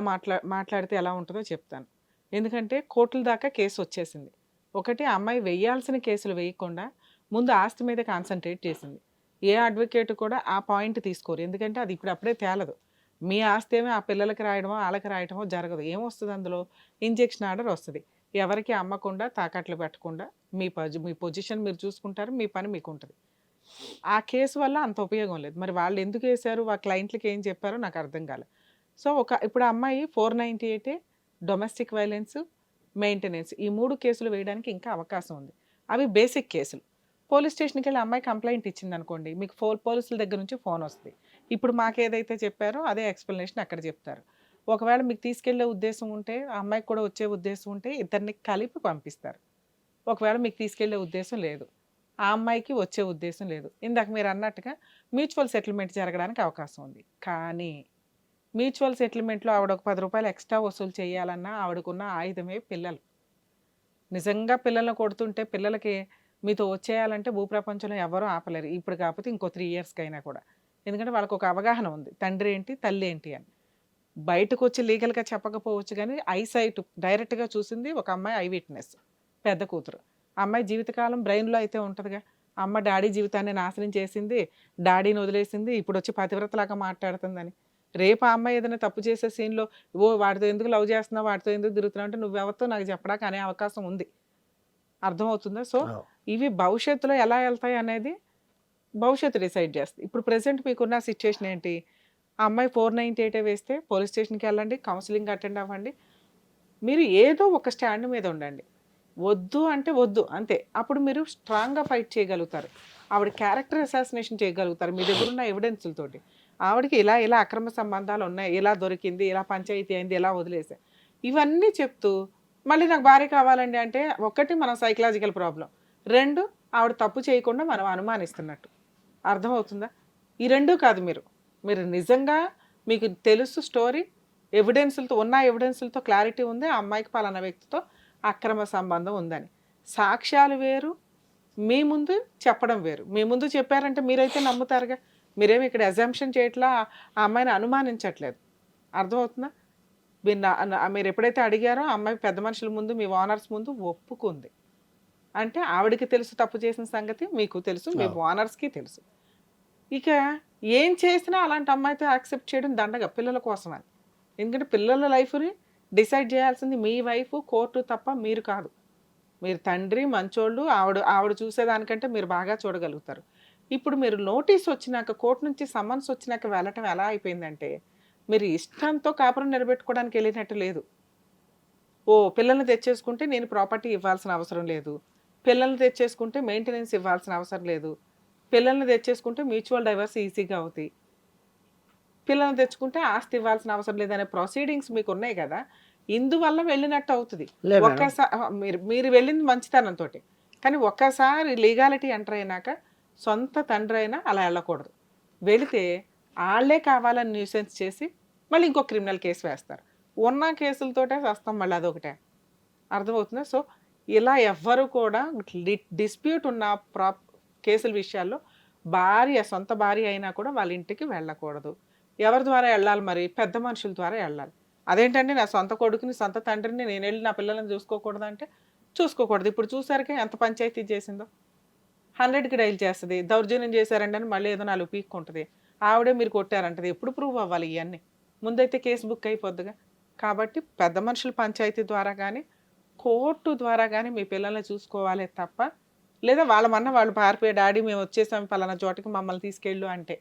మాట్లాడితే ఎలా ఉంటుందో చెప్తాను. ఎందుకంటే కోర్టుల దాకా కేసు వచ్చేసింది. ఒకటి, అమ్మాయి వేయాల్సిన కేసులు వేయకుండా ముందు ఆస్తి మీద కాన్సన్ట్రేట్ చేసింది. ఏ అడ్వకేట్ కూడా ఆ పాయింట్ తీసుకోరు, ఎందుకంటే అది ఇప్పుడు అప్పుడే తేలదు. మీ ఆస్తి ఏమో ఆ పిల్లలకి రాయడమో వాళ్ళకి రాయడమో జరగదు. ఏమొస్తుంది అందులో, ఇంజెక్షన్ ఆర్డర్ వస్తుంది. ఎవరికి అమ్మకుండా తాకట్లు పెట్టకుండా మీ పొజిషన్ మీరు చూసుకుంటారు, మీ పని మీకు ఉంటుంది. ఆ కేసు వల్ల అంత ఉపయోగం లేదు. మరి వాళ్ళు ఎందుకు వేశారు, వాళ్ళ క్లయింట్లకి ఏం చెప్పారో నాకు అర్థం కాలేదు. సో ఇప్పుడు అమ్మాయి 498 డొమెస్టిక్ వైలెన్స్, మెయింటెనెన్స్, ఈ 3 కేసులు వేయడానికి ఇంకా అవకాశం ఉంది. అవి బేసిక్ కేసులు. పోలీస్ స్టేషన్కి వెళ్ళి అమ్మాయి కంప్లైంట్ ఇచ్చింది అనుకోండి, మీకు పోలీసుల దగ్గర నుంచి ఫోన్ వస్తుంది. ఇప్పుడు మాకు ఏదైతే చెప్పారో అదే ఎక్స్ప్లెనేషన్ అక్కడ చెప్తారు. ఒకవేళ మీకు తీసుకెళ్లే ఉద్దేశం ఉంటే, ఆ అమ్మాయికి కూడా వచ్చే ఉద్దేశం ఉంటే ఇద్దరిని కలిపి పంపిస్తారు. ఒకవేళ మీకు తీసుకెళ్లే ఉద్దేశం లేదు, ఆ అమ్మాయికి వచ్చే ఉద్దేశం లేదు, ఇందాక మీరు అన్నట్టుగా మ్యూచువల్ సెటిల్మెంట్ జరగడానికి అవకాశం ఉంది. కానీ మ్యూచువల్ సెటిల్మెంట్లో ఆవిడ ఒక 10 రూపాయలు ఎక్స్ట్రా వసూలు చేయాలన్నా ఆవిడకున్న ఆయుధమే పిల్లలు. నిజంగా పిల్లల్ని కొడుతుంటే పిల్లలకి మీతో వచ్చేయాలంటే భూప్రపంచంలో ఎవరూ ఆపలేరు. ఇప్పుడు కాకపోతే ఇంకో 3 ఇయర్స్‌కైనా కూడా. ఎందుకంటే వాళ్ళకి ఒక అవగాహన ఉంది. తండ్రి ఏంటి, తల్లి ఏంటి అని. బయటకొచ్చి లీగల్‌గా చెప్పకపోవచ్చు గానీ, ఐసైట్ డైరెక్ట్‌గా చూసింది ఒక అమ్మాయి ఐ విట్‌నెస్. పెద్ద కూతురు. ఆ అమ్మాయి జీవితకాలం బ్రెయిన్‌లో అయితే ఉంటదిగా. అమ్మ డాడీ జీవితాన్ని నాశనం చేసింది, డాడీని వదిలేసింది, ఇప్పుడొచ్చి పతివ్రతలాగా మాట్లాడుతుందని. రేపు ఆ అమ్మాయి ఏదైనా తప్పు చేసే సీన్‌లో, "ఓ వాడితో ఎందుకు లవ్ చేస్తున్నావు, వాడితో ఎందుకు తిరుగుతున్నావు" అంటే నువ్వెవరితో నాకు చెప్పడానికి అనే అవకాశం ఉంది. అర్థమవుతుందా? సో, ఇవి భవిష్యత్తులో ఎలా ఎళ్తాయి అనేది భవిష్యత్తు డిసైడ్ చేస్తది. ఇప్పుడు ప్రెజెంట్ మీకున్న సిట్యుయేషన్ ఏంటి? ఆ అమ్మాయి 498 వేస్తే పోలీస్ స్టేషన్‌కి వెళ్ళండి, కౌన్సిలింగ్ అటెండ్ అవ్వండి. మీరు ఏదో ఒక స్టాండ్ మీద ఉండండి. వద్దు అంటే వద్దు అంతే. అప్పుడు మీరు స్ట్రాంగ్‌గా ఫైట్ చేయగలుగుతారు. ఆవిడ క్యారెక్టర్ అసాసినేషన్ చేయగలుగుతారు మీ దగ్గరున్న ఎవిడెన్స్‌లతోటి. ఆవిడకి ఇలా ఇలా అక్రమ సంబంధాలు ఉన్నాయి, ఇలా దొరికింది, ఇలా పంచాయతీ అయింది, ఇలా వదిలేసా. ఇవన్నీ చెప్తూ మళ్ళీ నాకు భార్య కావాలండి అంటే, ఒకటి మన సైకలాజికల్ ప్రాబ్లమ్. 2 ఆవిడ తప్పు చేయకుండా మనం అనుమానిస్తున్నట్టు. అర్థమవుతుందా? ఈ 2 కాదు మీరు. మీరు నిజంగా మీకు తెలుసు స్టోరీ, ఎవిడెన్స్‌లతో ఉన్న ఎవిడెన్స్‌లతో క్లారిటీ ఉంది. ఆ అమ్మాయికి పలానా వ్యక్తితో అక్రమ సంబంధం ఉందని. సాక్ష్యాలు వేరు, మీ ముందు చెప్పడం వేరు. మీ ముందు చెప్పారంటే మీరైతే నమ్ముతారుగా. మీరేమి ఇక్కడ అజంప్షన్ చేయట్లా, ఆ అమ్మాయిని అనుమానించట్లేదు. అర్థమవుతుందా? మీరు ఎప్పుడైతే అడిగారో ఆ అమ్మాయి పెద్ద మనుషుల ముందు, మీ ఓనర్స్ ముందు ఒప్పుకుంది. అంటే ఆవిడకి తెలుసు తప్పు చేసిన సంగతి, మీకు తెలుసు, మీ ఓనర్స్‌కి తెలుసు. ఇక ఏం చేసినా అలాంటి అమ్మాయితో యాక్సెప్ట్ చేయడం దండగ పిల్లల కోసం అని. ఎందుకంటే పిల్లల లైఫ్‌ని డిసైడ్ చేయాల్సింది మీ వైఫ్, కోర్టు తప్ప మీరు కాదు. మీరు తండ్రి మంచోళ్ళు, ఆవిడ చూసేదానికంటే మీరు బాగా చూడగలుగుతారు. ఇప్పుడు మీరు నోటీస్ వచ్చినాక, కోర్టు నుంచి సమన్స్ వచ్చినాక వెళ్ళటం ఎలా అయిపోయిందంటే, మీరు ఇష్టంతో కాపురం నిలబెట్టుకోవడానికి వెళ్ళినట్టు లేదు. పిల్లల్ని తెచ్చేసుకుంటే నేను ప్రాపర్టీ ఇవ్వాల్సిన అవసరం లేదు, పిల్లల్ని తెచ్చేసుకుంటే మెయింటెనెన్స్ ఇవ్వాల్సిన అవసరం లేదు, పిల్లల్ని తెచ్చేసుకుంటే మ్యూచువల్ డైవర్స్ ఈజీగా అవుతాయి, పిల్లల్ని తెచ్చుకుంటే ఆస్తి ఇవ్వాల్సిన అవసరం లేదనే ప్రొసీడింగ్స్ మీకు ఉన్నాయి కదా. ఇందువల్ల వెళ్ళినట్టు అవుతుంది. ఒక్కసారి మీరు వెళ్ళింది మంచితనంతో, కానీ ఒక్కసారి లీగాలిటీ ఎంటర్ అయినాక సొంత తండ్రి అయినా అలా వెళ్ళకూడదు. వెళితే వాళ్ళే కావాలని న్యూసెన్స్ చేసి మళ్ళీ ఇంకో క్రిమినల్ కేసు వేస్తారు. ఉన్న కేసులతోటే వస్తాం మళ్ళీ అదొకటే. అర్థమవుతుందా? సో ఇలా ఎవ్వరు కూడా డిస్ప్యూట్ ఉన్న కేసుల విషయాల్లో సొంత భార్య అయినా కూడా వాళ్ళ ఇంటికి వెళ్ళకూడదు. ఎవరి ద్వారా వెళ్ళాలి మరి? పెద్ద మనుషుల ద్వారా వెళ్ళాలి. అదేంటంటే నా సొంత కొడుకుని, సొంత తండ్రిని నేను వెళ్ళి నా పిల్లల్ని చూసుకోకూడదు అంటే చూసుకోకూడదు. ఇప్పుడు చూసారుగా ఎంత పంచాయతీ చేసిందో. 100కి డైల్ చేస్తుంది. దౌర్జన్యం చేశారండి అని మళ్ళీ ఏదో 4 పీక్కుంటుంది. ఆవిడే మీరు కొట్టారంటది. ఎప్పుడు ప్రూవ్ అవ్వాలి ఇవన్నీ? ముందైతే కేసు బుక్ అయిపోద్దిగా. కాబట్టి పెద్ద మనుషుల పంచాయతీ ద్వారా కానీ, కోర్టు ద్వారా కానీ మీ పిల్లల్ని చూసుకోవాలి తప్ప, లేదా వాళ్ళు పారిపోయే డాడీ మేము వచ్చేసాం పలానా చోటకి మమ్మల్ని తీసుకెళ్ళు అంటే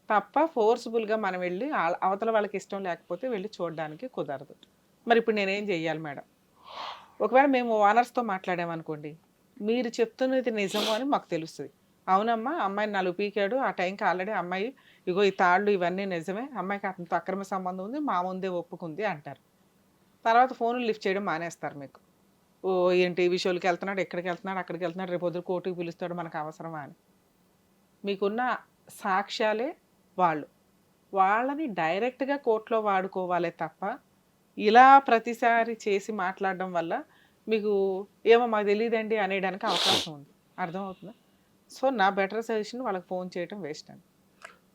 తప్ప ఫోర్స్ఫుల్గా మనం వెళ్ళి అవతల వాళ్ళకి ఇష్టం లేకపోతే వెళ్ళి చూడడానికి కుదరదు. మరి ఇప్పుడు నేనేం చెయ్యాలి మేడం? ఒకవేళ మేము ఓనర్స్తో మాట్లాడామనుకోండి, మీరు చెప్తున్నది నిజము అని మాకు తెలుస్తుంది. అవునమ్మా, అమ్మాయిని 4 పీకాడు, ఆ టైంకి ఆల్రెడీ అమ్మాయి ఇగో ఈ తాళ్ళు ఇవన్నీ నిజమే, అమ్మాయికి అతనితో అక్రమ సంబంధం ఉంది, మా ముందే ఒప్పుకుంది అంటారు. తర్వాత ఫోన్లు లిఫ్ట్ చేయడం మానేస్తారు మీకు. ఏంటి విషయాలకి వెళ్తున్నాడు, ఎక్కడికి వెళ్తున్నాడు, అక్కడికి వెళ్తున్నాడు, రేపు పొద్దున కోర్టుకి పిలుస్తాడు, మనకు అవసరమా అని. మీకున్న సాక్ష్యాలే వాళ్ళని డైరెక్ట్గా కోర్టులో వాడుకోవాలే తప్ప ఇలా ప్రతిసారి చేసి మాట్లాడడం వల్ల మీకు ఏమో మాకు తెలియదండి అనేయడానికి అవకాశం ఉంది. అర్థమవుతుందా? సో నా బెటర్ సజెషన్ వాళ్ళకి ఫోన్ చేయడం వేస్ట్ అండి.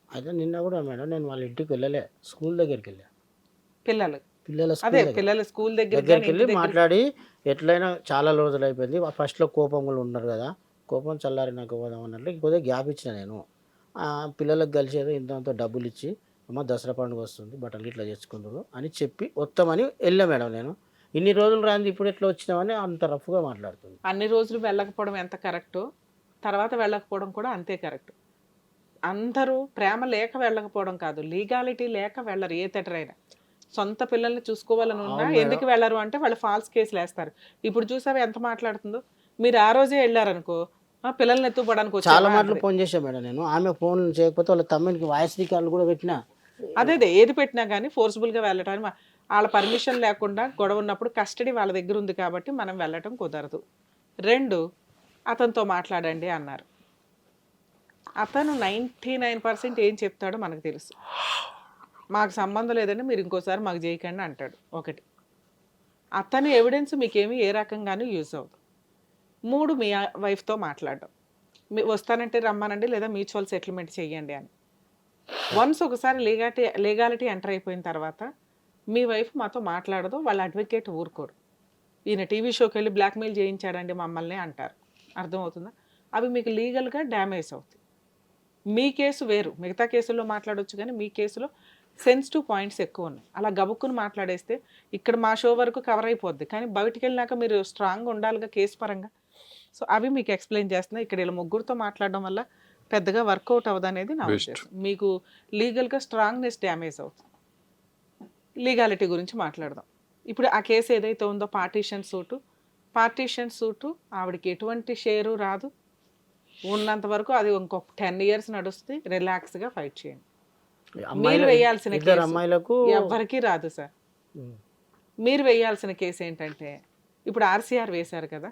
అయితే నిన్న కూడా మేడం నేను వాళ్ళ ఇంటికి వెళ్ళలే, స్కూల్ దగ్గరికి వెళ్ళా. పిల్లల స్కూల్ దగ్గరికి వెళ్ళి మాట్లాడి, ఎట్లయినా చాలా రోజులు అయిపోయింది, ఫస్ట్లో కోపం కూడా ఉన్నారు కదా, కోపం చల్లారినాక పోదాం అన్నట్లు కొద్దిగా గ్యాప్ ఇచ్చిన నేను. పిల్లలకు కలిసేదో ఇంత డబ్బులు ఇచ్చి, అమ్మ దసరా పండుగ వస్తుంది, బట్టలు ఇట్లా తెచ్చుకుందరు అని చెప్పి వస్తామని వెళ్ళా మేడం. నేను ఇన్ని రోజులు రాంది ఇప్పుడు ఎట్లా వచ్చినామని అంత రఫ్గా మాట్లాడుతుంది. అన్ని రోజులు వెళ్ళకపోవడం ఎంత కరెక్టో, తర్వాత వెళ్ళకపోవడం కూడా అంతే కరెక్ట్. అందరూ ప్రేమ లేక వెళ్ళకపోవడం కాదు, లీగాలిటీ లేక వెళ్ళరు. ఏ థియేటర్ సొంత పిల్లల్ని చూసుకోవాలని ఉన్నా ఎందుకు వెళ్ళరు అంటే వాళ్ళు ఫాల్స్ కేసులు వేస్తారు. ఇప్పుడు చూసావా ఎంత మాట్లాడుతుందో. మీరు ఆ రోజే వెళ్ళారనుకో, పిల్లల్ని ఎత్తుకోవడానికి చాలా మాటలు ఫోన్ చేశాను మేడం నేను. ఆమె ఫోన్ చేయకపోతే వాళ్ళ తమ్మునికి వాయిస్ రికార్డులు కూడా పెట్టినా. అదే ఏది పెట్టినా కానీ ఫోర్స్ఫుల్గా వెళ్ళటానికి వాళ్ళ పర్మిషన్ లేకుండా గొడవ ఉన్నప్పుడు కస్టడీ వాళ్ళ దగ్గర ఉంది కాబట్టి మనం వెళ్ళటం కుదరదు. 2 అతనితో మాట్లాడండి అన్నారు. అతను 99% ఏం చెప్తాడో మనకు తెలుసు. మాకు సంబంధం లేదండి, మీరు ఇంకోసారి మాకు చేయకండి అంటాడు. ఒకటి, అతని ఎవిడెన్స్ మీకేమీ ఏ రకంగానూ యూజ్ అవ్వదు. 3, మీ వైఫ్తో మాట్లాడడం, మీ వస్తానంటే రమ్మానండి, లేదా మ్యూచువల్ సెటిల్మెంట్ చెయ్యండి అని. వన్స్ ఒకసారి లీగాలిటీ ఎంటర్ అయిపోయిన తర్వాత మీ వైఫ్ మాతో మాట్లాడదు, వాళ్ళ అడ్వకేట్ ఊరుకోడు. ఈయన టీవీ షోకి వెళ్ళి బ్లాక్మెయిల్ చేయించాడండి మమ్మల్ని అంటారు. అర్థమవుతుందా? అవి మీకు లీగల్గా డ్యామేజ్ అవుతాయి. మీ కేసు వేరు, మిగతా కేసుల్లో మాట్లాడొచ్చు, కానీ మీ కేసులో సెన్సిటివ్ పాయింట్స్ ఎక్కువ ఉన్నాయి. అలా గబుక్కుని మాట్లాడేస్తే ఇక్కడ మా షో వరకు కవర్ అయిపోద్ది, కానీ బయటికి వెళ్ళినాక మీరు స్ట్రాంగ్గా ఉండాలిగా కేసు పరంగా. సో అవి మీకు ఎక్స్ప్లెయిన్ చేస్తున్నాయి. ఇక్కడ ఇలా ముగ్గురితో మాట్లాడడం వల్ల పెద్దగా వర్కౌట్ అవ్వదు అనేది నా ఉద్దేశం. మీకు లీగల్గా స్ట్రాంగ్నెస్ డ్యామేజ్ అవుతుంది. లీగాలిటీ గురించి మాట్లాడదాం. ఇప్పుడు ఆ కేసు ఏదైతే ఉందో పార్టీషన్ సూటు, ఆవిడకి ఎటువంటి షేరు రాదు. ఉన్నంత వరకు అది ఇంకొక 10 years నడుస్తుంది. రిలాక్స్గా ఫైట్ చేయండి. మీరు వేయాల్సిన ఇద్దరు అమ్మాయిలకు ఎవ్వరికీ రాదు సార్. మీరు వేయాల్సిన కేసు ఏంటంటే, ఇప్పుడు ఆర్సీఆర్ వేశారు కదా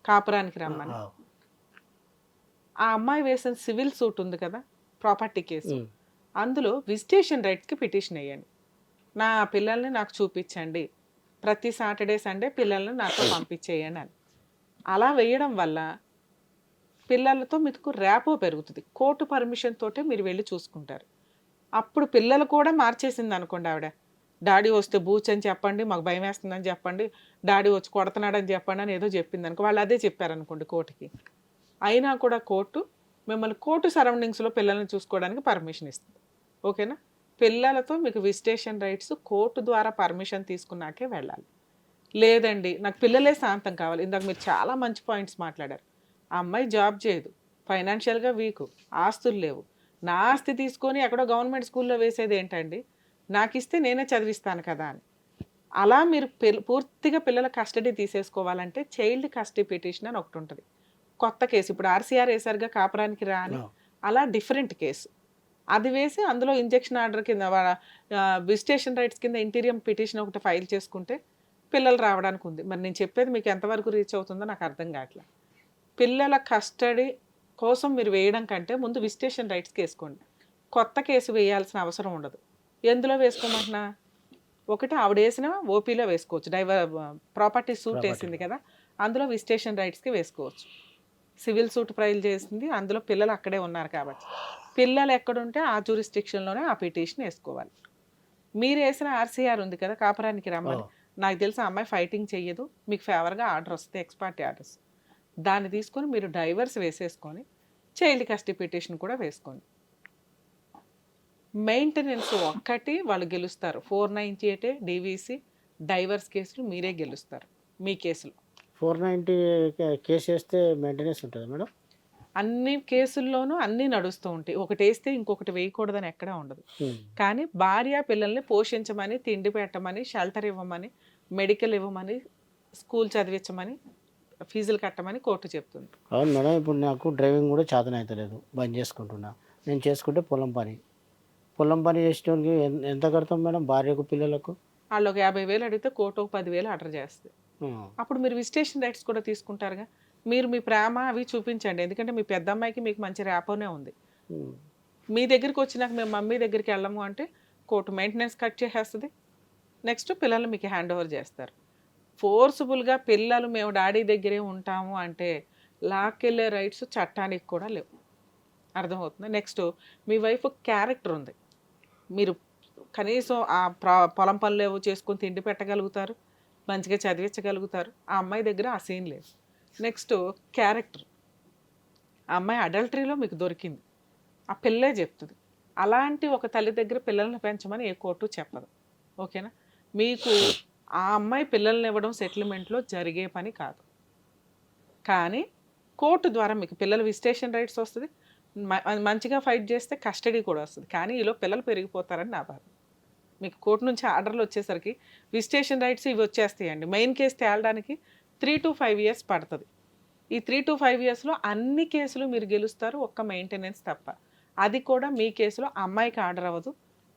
కాపురానికి రమ్మని, ఆ అమ్మాయి వేసిన సివిల్ సూట్ ఉంది కదా ప్రాపర్టీ కేసు, అందులో విజిటేషన్ రైట్స్కి పిటిషన్ వేయండి. నా పిల్లల్ని నాకు చూపించండి, ప్రతి సాటర్డే సండే పిల్లల్ని నాతో పంపించేయండి అని. అలా వేయడం వల్ల పిల్లలతో మీకు ర్యాపో పెరుగుతుంది. కోర్టు పర్మిషన్ తోటే మీరు వెళ్ళి చూసుకుంటారు. అప్పుడు పిల్లలు కూడా మార్చేసింది అనుకోండి, ఆవిడ డాడీ వస్తే బూచ్ అని చెప్పండి, మాకు భయం వేస్తుందని చెప్పండి, డాడీ వచ్చి కొడుతున్నాడని చెప్పండి అని ఏదో చెప్పింది అనుకో, వాళ్ళు అదే చెప్పారనుకోండి కోర్టుకి, అయినా కూడా కోర్టు మిమ్మల్ని కోర్టు సరౌండింగ్స్లో పిల్లల్ని చూసుకోవడానికి పర్మిషన్ ఇస్తుంది. ఓకేనా? పిల్లలతో మీకు విజిటేషన్ రైట్స్ కోర్టు ద్వారా పర్మిషన్ తీసుకున్నాకే వెళ్ళాలి. లేదండి నాకు పిల్లలే శాంతం కావాలి, ఇందాక మీరు చాలా మంచి పాయింట్స్ మాట్లాడారు. ఆ అమ్మాయి జాబ్ చేయదు, ఫైనాన్షియల్గా వీకు, ఆస్తులు లేవు, నా ఆస్తి తీసుకొని ఎక్కడో గవర్నమెంట్ స్కూల్లో వేసేది ఏంటండి, నాకు ఇస్తే నేనే చదివిస్తాను కదా అని. అలా మీరు పూర్తిగా పిల్లల కస్టడీ తీసేసుకోవాలంటే చైల్డ్ కస్టడీ పిటిషన్ అని ఒకటి ఉంటుంది. కొత్త కేసు, ఇప్పుడు ఆర్సీఆర్ వేసారుగా కాపురానికి రా అని, అలా డిఫరెంట్ కేసు అది వేసి అందులో ఇంజెక్షన్ ఆర్డర్ కింద విజిటేషన్ రైట్స్ కింద ఇంటీరియం పిటిషన్ ఒకటి ఫైల్ చేసుకుంటే పిల్లలు రావడానికి ఉంది. మరి నేను చెప్పేది మీకు ఎంతవరకు రీచ్ అవుతుందో నాకు అర్థం కావట్లేదు. పిల్లల కస్టడీ కోసం మీరు వేయడం కంటే ముందు విజిటేషన్ రైట్స్కి వేసుకోండి. కొత్త కేసు వేయాల్సిన అవసరం ఉండదు. ఎందులో వేసుకోమంటున్నా, ఒకటి ఆవిడ వేసిన ఓపీలో వేసుకోవచ్చు, ప్రాపర్టీ సూట్ వేసింది కదా అందులో విజిటేషన్ రైట్స్కి వేసుకోవచ్చు. సివిల్ సూట్ ఫైల్ చేసింది, అందులో పిల్లలు అక్కడే ఉన్నారు కాబట్టి పిల్లలు ఎక్కడుంటే ఆ జ్యూరిస్డిక్షన్లోనే ఆ పిటిషన్ వేసుకోవాలి. మీరు వేసిన ఆర్సీఆర్ ఉంది కదా కాపురానికి రమ్మని, నాకు తెలిసి ఆ అమ్మాయి ఫైటింగ్ చెయ్యదు, మీకు ఫేవర్గా ఆర్డర్ వస్తే ఎక్స్పార్టీ ఆర్డర్స్, దాన్ని తీసుకొని మీరు డైవర్స్ వేసేసుకొని చైల్డ్ కస్టడీ పిటిషన్ కూడా వేసుకోండి. మెయింటెనెన్స్ ఒక్కటి వాళ్ళు గెలుస్తారు. 498 డీవీసీ డైవర్స్ కేసులు మీరే గెలుస్తారు. మీ కేసులో 490 కేసు వేస్తే మెయింటెనెన్స్ ఉంటుంది మేడం. అన్ని కేసుల్లోనూ అన్నీ నడుస్తూ ఉంటాయి. ఒకటి వేస్తే ఇంకొకటి వేయకూడదని ఎక్కడా ఉండదు. కానీ భార్య పిల్లల్ని పోషించమని, తిండి పెట్టమని, షెల్టర్ ఇవ్వమని, మెడికల్ ఇవ్వమని, స్కూల్ చదివించమని, ఫీజులు కట్టమని కోర్టు చెప్తుంది. అవును మేడం. ఇప్పుడు నాకు డ్రైవింగ్ కూడా చేతన అవుతలేదు, బంద్ చేసుకుంటున్నా. నేను చేసుకుంటే పొలం పని చేసేటోనికి ఎంత కడతాం మేడం భార్యకు పిల్లలకు? వాళ్ళు ఒక 50,000 అడిగితే కోర్టు ఒక 10,000 ఆర్డర్ చేస్తుంది. అప్పుడు మీరు విజిటేషన్ రైట్స్ కూడా తీసుకుంటారుగా. మీరు మీ ప్రేమ అవి చూపించండి, ఎందుకంటే మీ పెద్ద అమ్మాయికి మీకు మంచి ర్యాపోనే ఉంది. మీ దగ్గరికి వచ్చినాక మేము మమ్మీ దగ్గరికి వెళ్ళము అంటే కోర్టు మెయింటెనెన్స్ కట్ చేసేస్తుంది. నెక్స్ట్ పిల్లల్ని మీకు హ్యాండ్ ఓవర్ చేస్తారు. ఫోర్స్ఫుల్గా పిల్లలు మేము డాడీ దగ్గరే ఉంటాము అంటే లాక్కెళ్ళే రైట్స్ చట్టానికి కూడా లేవు. అర్థమవుతుంది. నెక్స్ట్ మీ వైఫ్ క్యారెక్టర్ ఉంది, మీరు కనీసం ఆ పొలం పనులు ఏవో చేసుకొని తిండి పెట్టగలుగుతారు, మంచిగా చదివించగలుగుతారు. ఆ అమ్మాయి దగ్గర ఆ సీన్ లేదు. నెక్స్ట్ క్యారెక్టర్, ఆ అమ్మాయి అడల్టరీలో మీకు దొరికింది, ఆ పిల్లే చెప్తుంది. అలాంటి ఒక తల్లి దగ్గర పిల్లల్ని పెంచమని ఏ కోర్టు చెప్పదు. ఓకేనా? మీకు ఆ అమ్మాయి పిల్లల్ని ఇవ్వడం సెటిల్మెంట్లో జరిగే పని కాదు. కానీ కోర్టు ద్వారా మీకు పిల్లల విజిటేషన్ రైట్స్ వస్తుంది, మంచిగా ఫైట్ చేస్తే కస్టడీ కూడా వస్తుంది. కానీ ఈలో పిల్లలు పెరిగిపోతారని నా బాధ. మీకు కోర్టు నుంచి ఆర్డర్లు వచ్చేసరికి విజిటేషన్ రైట్స్ ఇవి వచ్చేస్తాయండి. మెయిన్ కేసు తేలడానికి 3 to 5 years పడుతుంది. ఈ 3 to 5 yearsలో అన్ని కేసులు మీరు గెలుస్తారు, ఒక్క మెయింటెనెన్స్ తప్ప. అది కూడా మీ కేసులో అమ్మాయికి ఆర్డర్ అవ్వదు,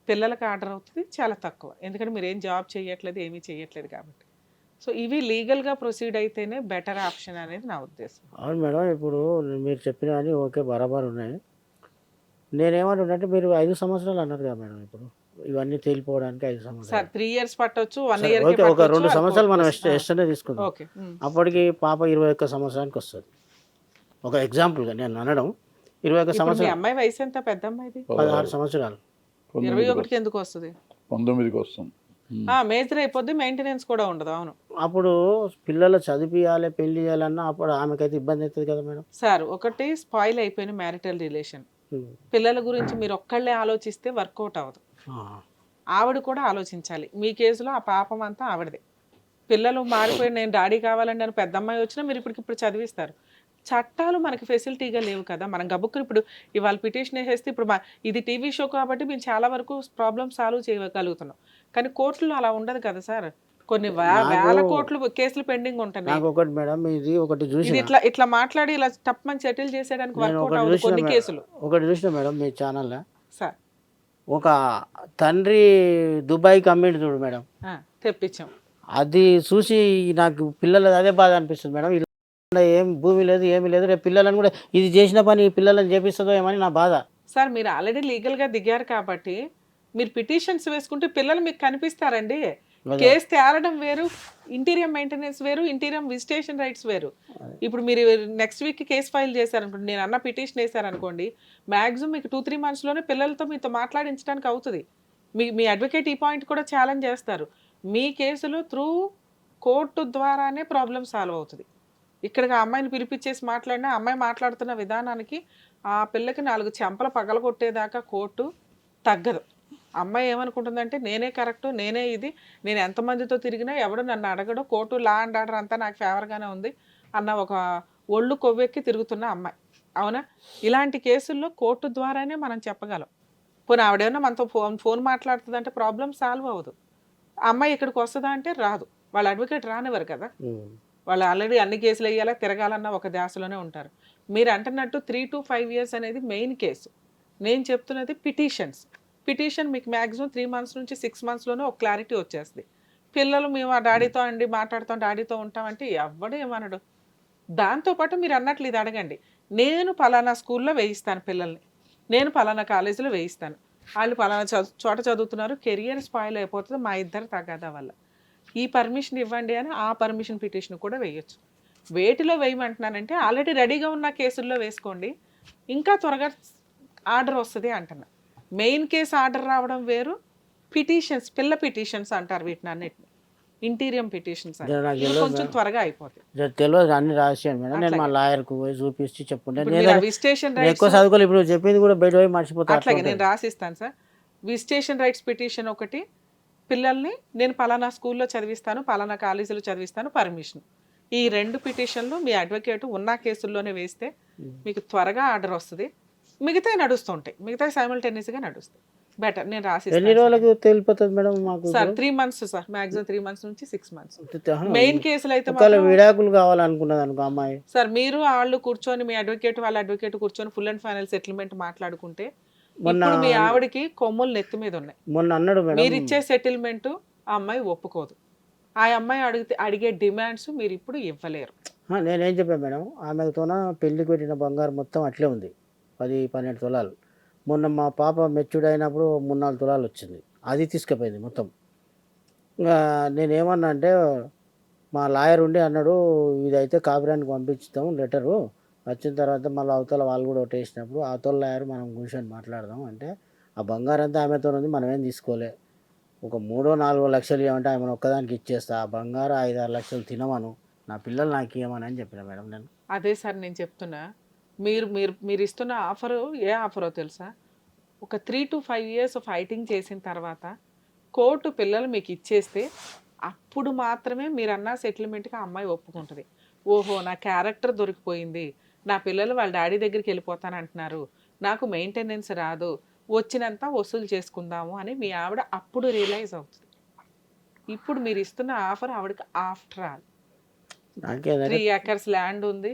పిల్లలకి ఆర్డర్ అవుతుంది, చాలా తక్కువ. ఎందుకంటే మీరు ఏం జాబ్ చేయట్లేదు, ఏమీ చేయట్లేదు కాబట్టి. సో ఇవి లీగల్గా ప్రొసీడ్ అయితేనే బెటర్ ఆప్షన్ అనేది నా ఉద్దేశం. అవును మేడం. ఇప్పుడు మీరు చెప్పిన అని ఓకే బరాబర్ ఉన్నాయి. నేనేమంటున్నానంటే మీరు 5 సంవత్సరాలు అన్నారు కదా మేడం. ఇప్పుడు ఇవన్నీ తేలిపోవడానికి 5 సంవత్సరాలు. సార్ 3 ఇయర్స్ పట్టొచ్చు, 1 సరే, ఇయర్ ఓకే, ఒక 2 సంవత్సరాలు మనం ఎస్టనే తీసుకుందాం. ఓకే. అప్పటికి పాప 21 సంవత్సరానికి వస్తుంది. ఒక ఎగ్జాంపుల్గా నేను అనడం 21 మీ సంవత్సరం, అమ్మాయి వయసు ఎంత? పెద్ద అమ్మాయిది 16 సంవత్సరాలు. 21కి ఎందుకు వస్తుంది? 19కి వస్తాం. మేజర్ అయిపోద్ది, మెయింటెనెన్స్ కూడా ఉండదు. అవును అప్పుడు పిల్లలు చదివియాలి, పెళ్లి చేయాలన్నా అప్పుడు ఆమెకైతే ఇబ్బంది అవుతుంది కదా మేడం. సార్. ఒకటి స్పాయిల్ అయిపోయిన మ్యారిటల్ రిలేషన్, పిల్లల గురించి మీరు ఒక్కళ్ళే ఆలోచిస్తే వర్కౌట్ అవ్వదు. ఆవిడ కూడా ఆలోచించాలి. మీ కేసులో ఆ పాపం అంతా ఆవిడదే. పిల్లలు మారిపోయి నేను డాడీ కావాలండి అని పెద్ద అమ్మాయి వచ్చినా మీరు ఇప్పుడు చదివిస్తారు. చట్టాలు మనకి ఫెసిలిటీగా లేవు కదా. మనం గబుక్కుని ఇప్పుడు ఇవాళ పిటిషన్ వేసేస్తే ఇప్పుడు ఇది టీవీ షో కాబట్టి మేము చాలా వరకు ప్రాబ్లమ్ సాల్వ్ చేయగలుగుతున్నాం. కానీ కోర్టులో అలా ఉండదు కదా సార్. కొన్ని వేల కోట్లు కేసులు పెండింగ్ ఉంటున్నాయి. నాకు ఒకటి మేడం, ఇది ఒకటి చూసి ఇది ఇట్లా మాట్లాడి ఇలా టప్మని సెటిల్ చేసేయడానికి వర్కౌట్ అవ్వదు కొన్ని కేసులు. ఒకటి చూసిన మేడం మీ ఛానల్లో, సార్ ఒక తండ్రి దుబాయ్కి అమ్మిండు చూడు మేడం, తెప్పించాం. అది చూసి నాకు పిల్లలు అదే బాధ అనిపిస్తుంది మేడం. ఇలా ఏం భూమి లేదు, ఏమీ లేదు, రేపు పిల్లలను కూడా ఇది చేసిన పని పిల్లలను చేపిస్తుందో ఏమని నా బాధ. సార్ మీరు ఆల్రెడీ లీగల్గా దిగారు కాబట్టి మీరు పిటిషన్స్ వేసుకుంటే పిల్లలు మీకు కనిపిస్తారండి. కేసు తేలడం వేరు, ఇంటీరియం మెయింటెనెన్స్ వేరు, ఇంటీరియం విజిటేషన్ రైట్స్ వేరు. ఇప్పుడు మీరు నెక్స్ట్ వీక్ కేసు ఫైల్ చేశారనుకోండి, నేను అన్న పిటిషన్ వేశారనుకోండి, మ్యాక్సిమం మీకు 2-3 మంత్స్లోనే పిల్లలతో మీతో మాట్లాడించడానికి అవుతుంది. మీ అడ్వకేట్ ఈ పాయింట్ కూడా ఛాలెంజ్ చేస్తారు. మీ కేసులో త్రూ కోర్టు ద్వారానే ప్రాబ్లం సాల్వ్ అవుతుంది. ఇక్కడికి ఆ అమ్మాయిని పిలిపించేసి మాట్లాడినా అమ్మాయి మాట్లాడుతున్న విధానానికి ఆ పిల్లకి 4 చెంపలు పగలగొట్టేదాకా కోర్టు తగ్గదు. అమ్మాయి ఏమనుకుంటుందంటే నేనే కరెక్టు, నేనే ఇది, నేను ఎంతమందితో తిరిగినా ఎవడు నన్ను అడగడు, కోర్టు లా అండ్ ఆర్డర్ అంతా నాకు ఫేవర్గానే ఉంది అన్న ఒక ఒళ్ళు కొవ్వెక్కి తిరుగుతున్న అమ్మాయి. అవునా? ఇలాంటి కేసుల్లో కోర్టు ద్వారానే మనం చెప్పగలం. పోనీ ఆవిడేమన్నా మనతో ఫోన్ మాట్లాడుతుందంటే ప్రాబ్లం సాల్వ్ అవ్వదు. అమ్మాయి ఇక్కడికి వస్తుందా అంటే రాదు. వాళ్ళ అడ్వకేట్ రానివ్వరు కదా. వాళ్ళు ఆల్రెడీ అన్ని కేసులు వేయాలా, తిరగాలన్న ఒక ధ్యాసలోనే ఉంటారు. మీరు అంటున్నట్టు 3 to 5 years అనేది మెయిన్ కేసు. నేను చెప్తున్నది పిటిషన్ మీకు మ్యాక్సిమం 3 months నుంచి 6 monthsలోనే ఒక క్లారిటీ వచ్చేస్తుంది. పిల్లలు మేము ఆ డాడీతో అండి మాట్లాడుతాం, డాడీతో ఉంటామంటే ఎవడు ఏమనడు. దాంతోపాటు మీరు అన్నట్లు ఇది అడగండి, నేను పలానా స్కూల్లో వేయిస్తాను పిల్లల్ని, నేను పలానా కాలేజీలో వేయిస్తాను, వాళ్ళు పలానా చోట చదువుతున్నారు, కెరియర్ స్పాయిల్ అయిపోతుంది మా ఇద్దరు తగాదా వల్ల, ఈ పర్మిషన్ ఇవ్వండి అని ఆ పర్మిషన్ పిటిషన్ కూడా వేయొచ్చు. వేటిలో వేయమంటున్నానంటే ఆల్రెడీ రెడీగా ఉన్న కేసుల్లో వేసుకోండి, ఇంకా త్వరగా ఆర్డర్ వస్తుంది అంటున్నా. మెయిన్ కేసు ఆర్డర్ రావడం వేరు, పిటిషన్స్ పిల్ల పిటిషన్స్ అంటారు వీటిని అన్నిటిని, ఇంటీరియం పిటిషన్స్ కొంచెం త్వరగా అయిపోతాయి. తెలియదు అన్ని రాసాను మేడం. నేను మా లాయర్కు పోయి చూపించి చెప్పుకుంటే విజిటేషన్ ఎక్కువ చదువుకోవాలి. ఇప్పుడు చెప్పింది కూడా బయట పోయి మర్చిపోతాను. అట్లాగే నేను రాసిస్తాను సార్. విజిటేషన్ రైట్స్ పిటిషన్ ఒకటి, పిల్లల్ని నేను పలానా స్కూల్లో చదివిస్తాను, పలానా కాలేజీలో చదివిస్తాను పర్మిషన్. ఈ 2 పిటిషన్లు మీ అడ్వకేట్ ఉన్న కేసుల్లోనే వేస్తే మీకు త్వరగా ఆర్డర్ వస్తుంది. మిగతా నడుస్తుంటాయి, మిగతా సైమల్టేనియస్గా నడుస్తాయి. బెటర్. నేను రాసి ఎన్ని రోజులకు తెలిపోతుంది మేడం మాకు? Sir 3 months sir, maximum 3 months నుంచి 6 months. మెయిన్ కేసులు అయితే విడాకులు కావాలనుకున్నది అనుకో అమ్మాయి, సార్ మీరు వాళ్ళు కూర్చొని మీ అడ్వకేట్ వాళ్ళ అడ్వకేట్ కూర్చొని ఫుల్ అండ్ ఫైనల్ సెటిల్మెంట్ మాట్లాడుకుంటే, ఇప్పుడు మీ ఆవిడకి కొమ్ములు నెత్తి మీద ఉన్నాయి. మొన్న అన్నాడు మీరు ఇచ్చే సెటిల్మెంట్ ఆ అమ్మాయి ఒప్పుకోదు. ఆ అమ్మాయి అడిగే డిమాండ్స్ మీరు ఇప్పుడు ఇవ్వలేరు. నేనేం చెప్పాను మేడం, ఆమెతోన పెళ్లికి పెట్టిన బంగారం మొత్తం అట్లే ఉంది, 10-12 తులాలు. మొన్న మా పాప మెచ్యూర్డ్ అయినప్పుడు 3-4 తులాలు వచ్చింది, అది తీసుకుపోయింది మొత్తం. ఇంకా నేనేమన్నా అంటే మా లాయర్ ఉండి అన్నాడు, ఇదైతే కాపురానికి పంపించుతాం లెటరు, వచ్చిన తర్వాత మళ్ళీ అవతల వాళ్ళు కూడా ఒకటేసినప్పుడు అవతల లాయర్ మనం కూర్చొని మాట్లాడదాం అంటే, ఆ బంగారం అంతా ఆమెతో ఉంది, మనం ఏం తీసుకోలే, ఒక 3-4 లక్షలు ఇవ్వమంటే ఆమెను ఒక్కదానికి ఇచ్చేస్తా, ఆ బంగారం 5-6 లక్షలు తినమను, నా పిల్లలు నాకు ఇవ్వమని అని చెప్పిన మేడం నేను. అదే సార్ నేను చెప్తున్నా, మీరు ఇస్తున్న ఆఫరు ఏ ఆఫరో తెలుసా? ఒక 3 to 5 years ఫైటింగ్ చేసిన తర్వాత కోర్టు పిల్లలు మీకు ఇచ్చేస్తే అప్పుడు మాత్రమే మీరు అన్న సెటిల్మెంట్కి ఆ అమ్మాయి ఒప్పుకుంటుంది. ఓహో నా క్యారెక్టర్ దొరికిపోయింది, నా పిల్లలు వాళ్ళ డాడీ దగ్గరికి వెళ్ళిపోతానంటున్నారు, నాకు మెయింటెనెన్స్ రాదు, వచ్చినంత వసూలు చేసుకుందాము అని మీ ఆవిడ అప్పుడు రియలైజ్ అవుతుంది. ఇప్పుడు మీరు ఇస్తున్న ఆఫర్ ఆవిడకి ఆఫ్టర్ ఆల్ 3 acres ల్యాండ్ ఉంది,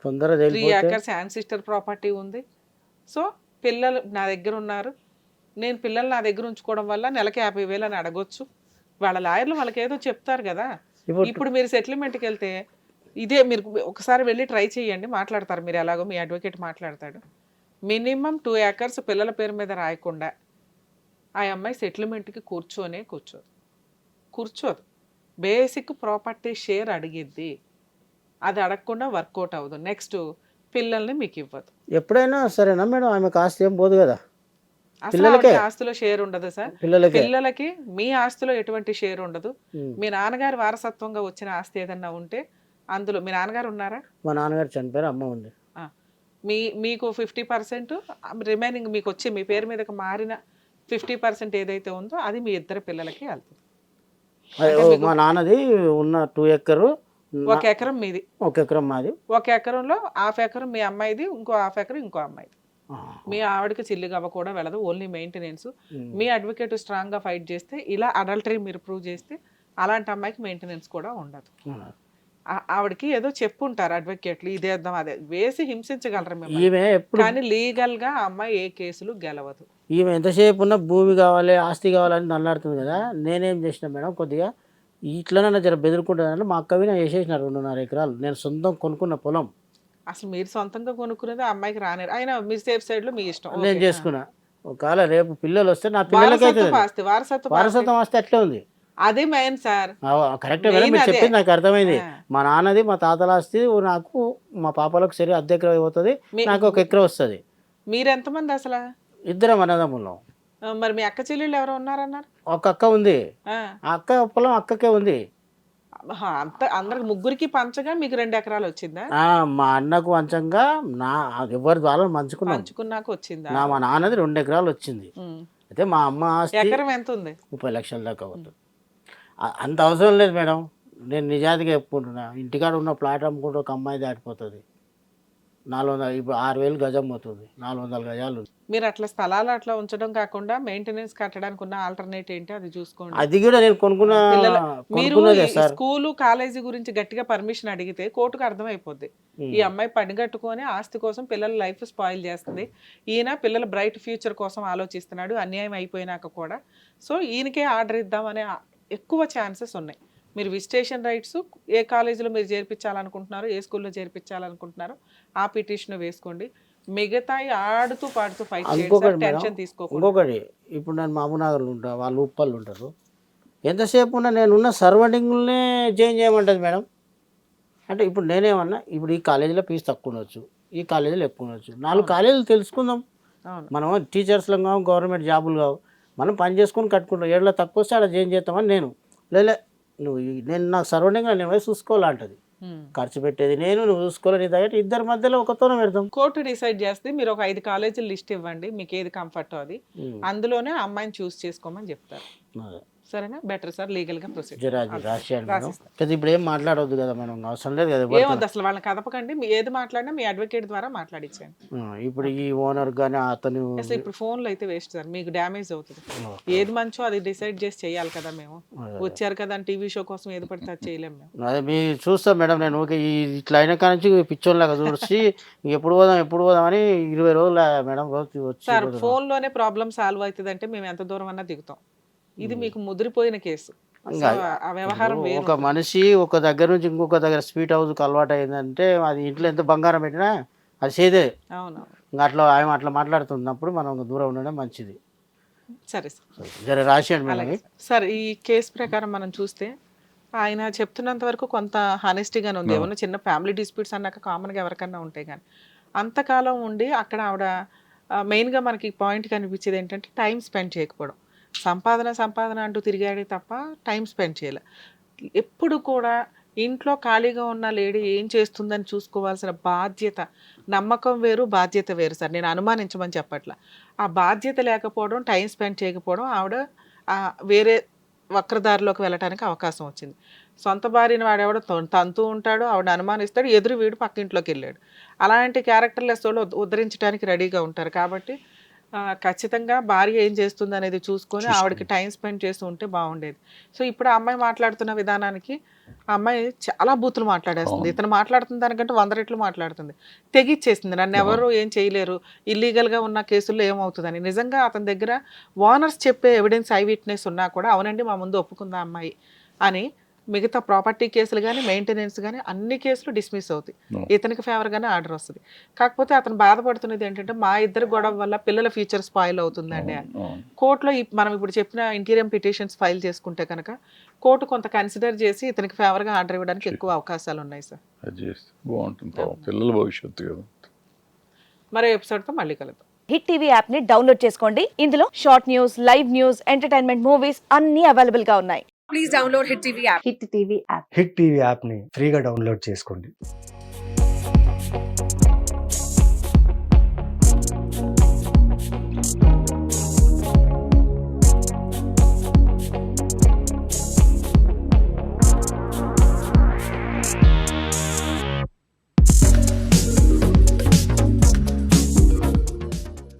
3 acres యాన్సిస్టర్ ప్రాపర్టీ ఉంది. సో పిల్లలు నా దగ్గర ఉన్నారు, నేను పిల్లలు నా దగ్గర ఉంచుకోవడం వల్ల నెలకి 50,000 అని అడగొచ్చు. వాళ్ళ లాయర్లు వాళ్ళకి ఏదో చెప్తారు కదా. ఇప్పుడు మీరు సెటిల్మెంట్కి వెళ్తే ఇదే మీరు ఒకసారి వెళ్ళి ట్రై చేయండి, మాట్లాడతారు మీరు, ఎలాగో మీ అడ్వకేట్ మాట్లాడతాడు. మినిమం 2 acres పిల్లల పేరు మీద రాయకుండా ఆ అమ్మాయి సెటిల్మెంట్కి కూర్చోదు. బేసిక్ ప్రాపర్టీ షేర్ అడిగిద్ది, అది అడగకుండా వర్కౌట్ అవ్వదు. నెక్స్ట్ పిల్లల్ని మీకు ఇవ్వదు. ఎప్పుడైనా సరేనా మేడం, ఆమెకు ఆస్తి ఏం పోదు కదా? అసలు ఆవిడకి ఆస్తిలో షేర్ ఉండదు సార్. పిల్లలకే. పిల్లలకి మీ ఆస్తిలో ఎటువంటి షేర్ ఉండదు. ఉమ్. మీ నాన్నగారి వారసత్వంగా వచ్చిన ఆస్తి ఏదన్నా ఉంటే అందులో, మీ నాన్నగారు ఉన్నారా? మా నాన్నగారు చనిపోయారు, అమ్మ ఉంది. మీకు 50%, రిమైనింగ్ మీకు వచ్చి మీ పేరు మీదకి మారిన 50% ఏదైతే ఉందో అది మీ ఇద్దరు పిల్లలకి వెళ్తుంది. మా నాన్నది ఉన్న 2 ఎకరు, 1 ఎకరం మీది, 1 ఎకరం మాది. 1 ఎకరంలో ½ ఎకరం మీ అమ్మాయిది, ఇంకో ½ ఎకరం ఇంకో అమ్మాయిది. మీ ఆవిడకి చిల్లిగవ్వ కూడా వెళ్ళదు, ఓన్లీ మెయింటెనెన్స్. మీ అడ్వకేట్ స్ట్రాంగ్గా ఫైట్ చేస్తే, ఇలా అడల్టరీ మీరు ప్రూవ్ చేస్తే అలాంటి అమ్మాయికి మెయింటెనెన్స్ కూడా ఉండదు. ఆవిడకి ఏదో చెప్పుంటారు అడ్వకేట్లు, ఇదేద్దాం అదే వేసి హింసించగలరు ఈమె ఎప్పుడు, కానీ లీగల్ గా ఆ అమ్మాయి ఏ కేసులు గెలవదు. ఈమె ఎంతసేపు ఉన్న భూమి కావాలి, ఆస్తి కావాలని నల్లాడుతుంది కదా. నేనేం చేసిన మేడం, కొద్దిగా ఇట్లనన్నా జర బెదిరుకుంటుందంటే మా అక్కవి నా వేసేసిన 2.5 ఎకరాలు నేను సొంతం కొనుక్కున్న పొలం. అసలు మీరు సొంతంగా కొనుక్కునేది ఆ అమ్మాయికి రానేరు. అయినా మీరు సేఫ్ సైడ్ లో మీ ఇష్టం, నేను చేసుకున్నా. ఒకవేళ రేపు పిల్లలు వస్తే నా పిల్లలకి వారసత్వం ఆస్తి అట్లే ఉంది. అదే మెయిన్ సార్. కరెక్టే మేడం, మీరు చెప్పింది నాకు అర్థమైంది. మా నాన్నది మా తాతల ఆస్తి నాకు, మా పాపలకు సరే 1/2 ఎకరం అయిపోతుంది, నాకు 1 ఎకరం వస్తుంది. మీరు ఎంతమంది అసలు? 2 అన్నదమ్ములం. మరి మీ అక్క చెల్లెళ్ళు ఎవరో ఉన్నారన్నారు? ఒక అక్క ఉంది, ఆ అక్క పొలం అక్కకే ఉంది. అందరికి ముగ్గురికి పంచగా మీకు 2 ఎకరాలు వచ్చిందా? మా అన్నకు పంచంగా నా ఎవరి ద్వారా పంచుకున్నాక వచ్చిందా? మా నాన్నది 2 ఎకరాలు వచ్చింది. అయితే మా అమ్మ ఆస్తి ఎకరం ఎంత ఉంది? 30 లక్షల దాకా అవుతుంది. అంత అవసరం లేదు మేడం, నేను నిజాతిగా చెప్పుకుంటున్నా. ఇంటికాడ ఉన్న ప్లాట్ అమ్ముకుంటే ఒక అమ్మాయి దాటిపోతుంది. 400, ఇప్పుడు 6,000 గజం పోతుంది, 400 గజాలు. మీరు అట్లా స్థలాలు అట్లా ఉంచడం కాకుండా మెయింటెనెన్స్ కట్టడానికి ఉన్న ఆల్టర్నేట్ ఏంటి అది చూసుకోండి. అది కూడా నేను మీరు స్కూలు కాలేజీ గురించి గట్టిగా పర్మిషన్ అడిగితే కోర్టుకు అర్థమైపోద్ది. ఈ అమ్మాయి పనిగట్టుకొని ఆస్తి కోసం పిల్లల లైఫ్ స్పాయిల్ చేస్తుంది, ఈయన పిల్లల బ్రైట్ ఫ్యూచర్ కోసం ఆలోచిస్తున్నాడు, అన్యాయం అయిపోయినాక కూడా. సో ఈయనకే ఆర్డర్ ఇద్దామనే ఎక్కువ ఛాన్సెస్ ఉన్నాయి. మీరు విజిటేషన్ రైట్స్ ఏ కాలేజీలో మీరు చేర్పించాలనుకుంటున్నారో, ఏ స్కూల్లో చేర్పించాలనుకుంటున్నారో ఆ పిటిషన్ వేసుకోండి. మిగతా ఆడుతూ పాడుతూ ఫైట్ చేయండి, టెన్షన్ తీసుకోకండి. ఇంకొకటి, ఇప్పుడు నేను మామూనగర్లో ఉంటా, వాళ్ళు ఉప్పళ్ళు ఉంటారు. ఎంతసేపు ఉన్నా నేనున్న సర్వెంటింగ్నే చేంజ్ చేయమంటుంది మేడం. అంటే ఇప్పుడు నేనేమన్నా, ఇప్పుడు ఈ కాలేజీలో ఫీజు తక్కువ ఉండొచ్చు, ఈ కాలేజీలో ఎక్కువ ఉండొచ్చు. 4 కాలేజీలు తెలుసుకుందాం. మనం టీచర్స్లో కావు, గవర్నమెంట్ జాబులు కావు, మనం పని చేసుకొని కట్టుకుంటాం. ఏళ్ళలో తక్కువ వస్తే అలా చేంజ్ చేస్తామని నేను నేను నాకు సరౌండింగ్ నేను చూసుకోవాలంటది. ఖర్చు పెట్టేది నేను, నువ్వు చూసుకోవాలి. దగ్గర ఇద్దరి మధ్యలో ఒకతోనే పెడతాం. కోర్టు డిసైడ్ చేస్తే మీరు ఒక 5 కాలేజీలు లిస్ట్ ఇవ్వండి, మీకు ఏది కంఫర్ట్ అది, అందులోనే అమ్మాయిని చూస్ చేసుకోమని చెప్తారు. సరేనా? బెటర్ సార్, లీగల్ గా ప్రొసీజర్ ఇప్పుడు ఏం మాట్లాడవద్దు కదా మనం, అవసరం లేదు కదా. ఏమొద్దు అసలు, వాళ్ళని కదపకండి. ఏది మాట్లాడినా మీ అడ్వకేట్ ద్వారా మాట్లాడించండి. ఇప్పుడు ఈ ఓనర్ గానీ అతను అసలు ఇప్పుడు ఫోన్లో అయితే వేస్ట్ సార్, మీకు డ్యామేజ్ అవుతుంది. ఏది మంచో అది డిసైడ్ చేసి చేయాలి కదా. మేము వచ్చారు కదా అని టీవీ షో కోసం ఏది పడితే అది చేయలేము మేము. అదే మీరు చూస్తాం మేడం. నేను ఓకే ఇట్లా అయిన కాడ నుంచి పిచ్చోన్లాగా చూసి ఎప్పుడు పోదాం అని 20 రోజులు మేడం వచ్చి. సార్ ఫోన్లోనే ప్రాబ్లం సాల్వ్ అవుతుంది అంటే మేము ఎంత దూరం అన్నా దిగుతాం. ఇది మీకు ముదిరిపోయిన కేసు. ఆ వ్యవహారం ఒక మనిషి ఒక దగ్గర నుంచి ఇంకొక దగ్గర స్వీట్ హౌస్కి అలవాటు అయిందంటే అది ఇంట్లో ఎంత బంగారం పెట్టినా అది చేదే. అవును, అట్లా ఆయన అట్లా మాట్లాడుతున్నప్పుడు మనం దూరం ఉండడం మంచిది. సరే సార్, జర రాసేయండి మేడం. సార్ ఈ కేసు ప్రకారం మనం చూస్తే ఆయన చెప్తున్నంత వరకు కొంత హానెస్టీగానే ఉంది. ఏమన్నా చిన్న ఫ్యామిలీ డిస్ప్యూట్స్ అన్నాక కామన్గా ఎవరికన్నా ఉంటాయి, కానీ అంతకాలం ఉండి అక్కడ ఆవిడ మెయిన్గా మనకి పాయింట్ కనిపించేది ఏంటంటే టైం స్పెండ్ చేయకపోవడం. సంపాదన అంటూ తిరిగాడే తప్ప టైం స్పెండ్ చేయలే. ఎప్పుడు కూడా ఇంట్లో ఖాళీగా ఉన్న లేడీ ఏం చేస్తుందని చూసుకోవాల్సిన బాధ్యత, నమ్మకం వేరు, బాధ్యత వేరు సార్. నేను అనుమానించమని చెప్పట్లా. ఆ బాధ్యత లేకపోవడం, టైం స్పెండ్ చేయకపోవడం ఆవిడ వేరే వక్రదారిలోకి వెళ్ళటానికి అవకాశం వచ్చింది. సొంత భార్యని వాడేవాడు తంతూ ఉంటాడు, ఆవిడ అనుమానిస్తాడు, ఎదురు వీడు పక్కింట్లోకి వెళ్ళాడు. అలాంటి క్యారెక్టర్లెస్ వాళ్ళు ఉద్ధరించడానికి రెడీగా ఉంటారు. కాబట్టి ఖచ్చితంగా భార్య ఏం చేస్తుంది అనేది చూసుకొని ఆవిడకి టైం స్పెండ్ చేస్తూ ఉంటే బాగుండేది. సో ఇప్పుడు ఆ అమ్మాయి మాట్లాడుతున్న విధానానికి ఆ అమ్మాయి చాలా బూతులు మాట్లాడేస్తుంది. ఇతను మాట్లాడుతున్న దానికంటే 100 రెట్లు మాట్లాడుతుంది. తెగిచ్చేసింది, నన్ను ఎవరు ఏం చేయలేరు, ఇల్లీగల్గా ఉన్న కేసుల్లో ఏమవుతుందని. నిజంగా అతని దగ్గర ఓనర్స్ చెప్పే ఎవిడెన్స్, ఐ విట్నెస్ ఉన్నా కూడా అవునండి మా ముందు ఒప్పుకుందా అమ్మాయి అని మిగతా ప్రాపర్టీ కేసులు కానీ మెయింటెనెన్స్ కానీ అన్ని కేసులు డిస్మిస్ అవుతాయి. No. ఇతనికి ఫేవర్గానే ఆర్డర్ వస్తుంది. కాకపోతే అతను బాధపడుతున్నది ఏంటంటే మా ఇద్దరు గొడవ వల్ల పిల్లల ఫ్యూచర్ స్పాయిల్ అవుతుందండి అని. కోర్టులో మనం ఇప్పుడు చెప్పిన ఇంటీరియం పిటిషన్స్ ఫైల్ చేసుకుంటే కనుక కోర్టు కొంత కన్సిడర్ చేసి ఇతనికి ఫేవర్గా ఆర్డర్ ఇవ్వడానికి ఎక్కువ అవకాశాలు ఉన్నాయి సార్. అది చేస్తే బాగుంటుంది పాపం, పిల్లల భవిష్యత్తు కదా. మరో ఎపిసోడ్తో మళ్ళీ కలుద్దాం. హిట్ టీవీ యాప్ ని డౌన్లోడ్ చేసుకోండి. ఇందులో short news, live news, entertainment movies అన్ని అవైలబుల్ గా ఉన్నాయి. హిట్ టీవీ యాప్ని ఫ్రీగా డౌన్లోడ్ చేసుకోండి.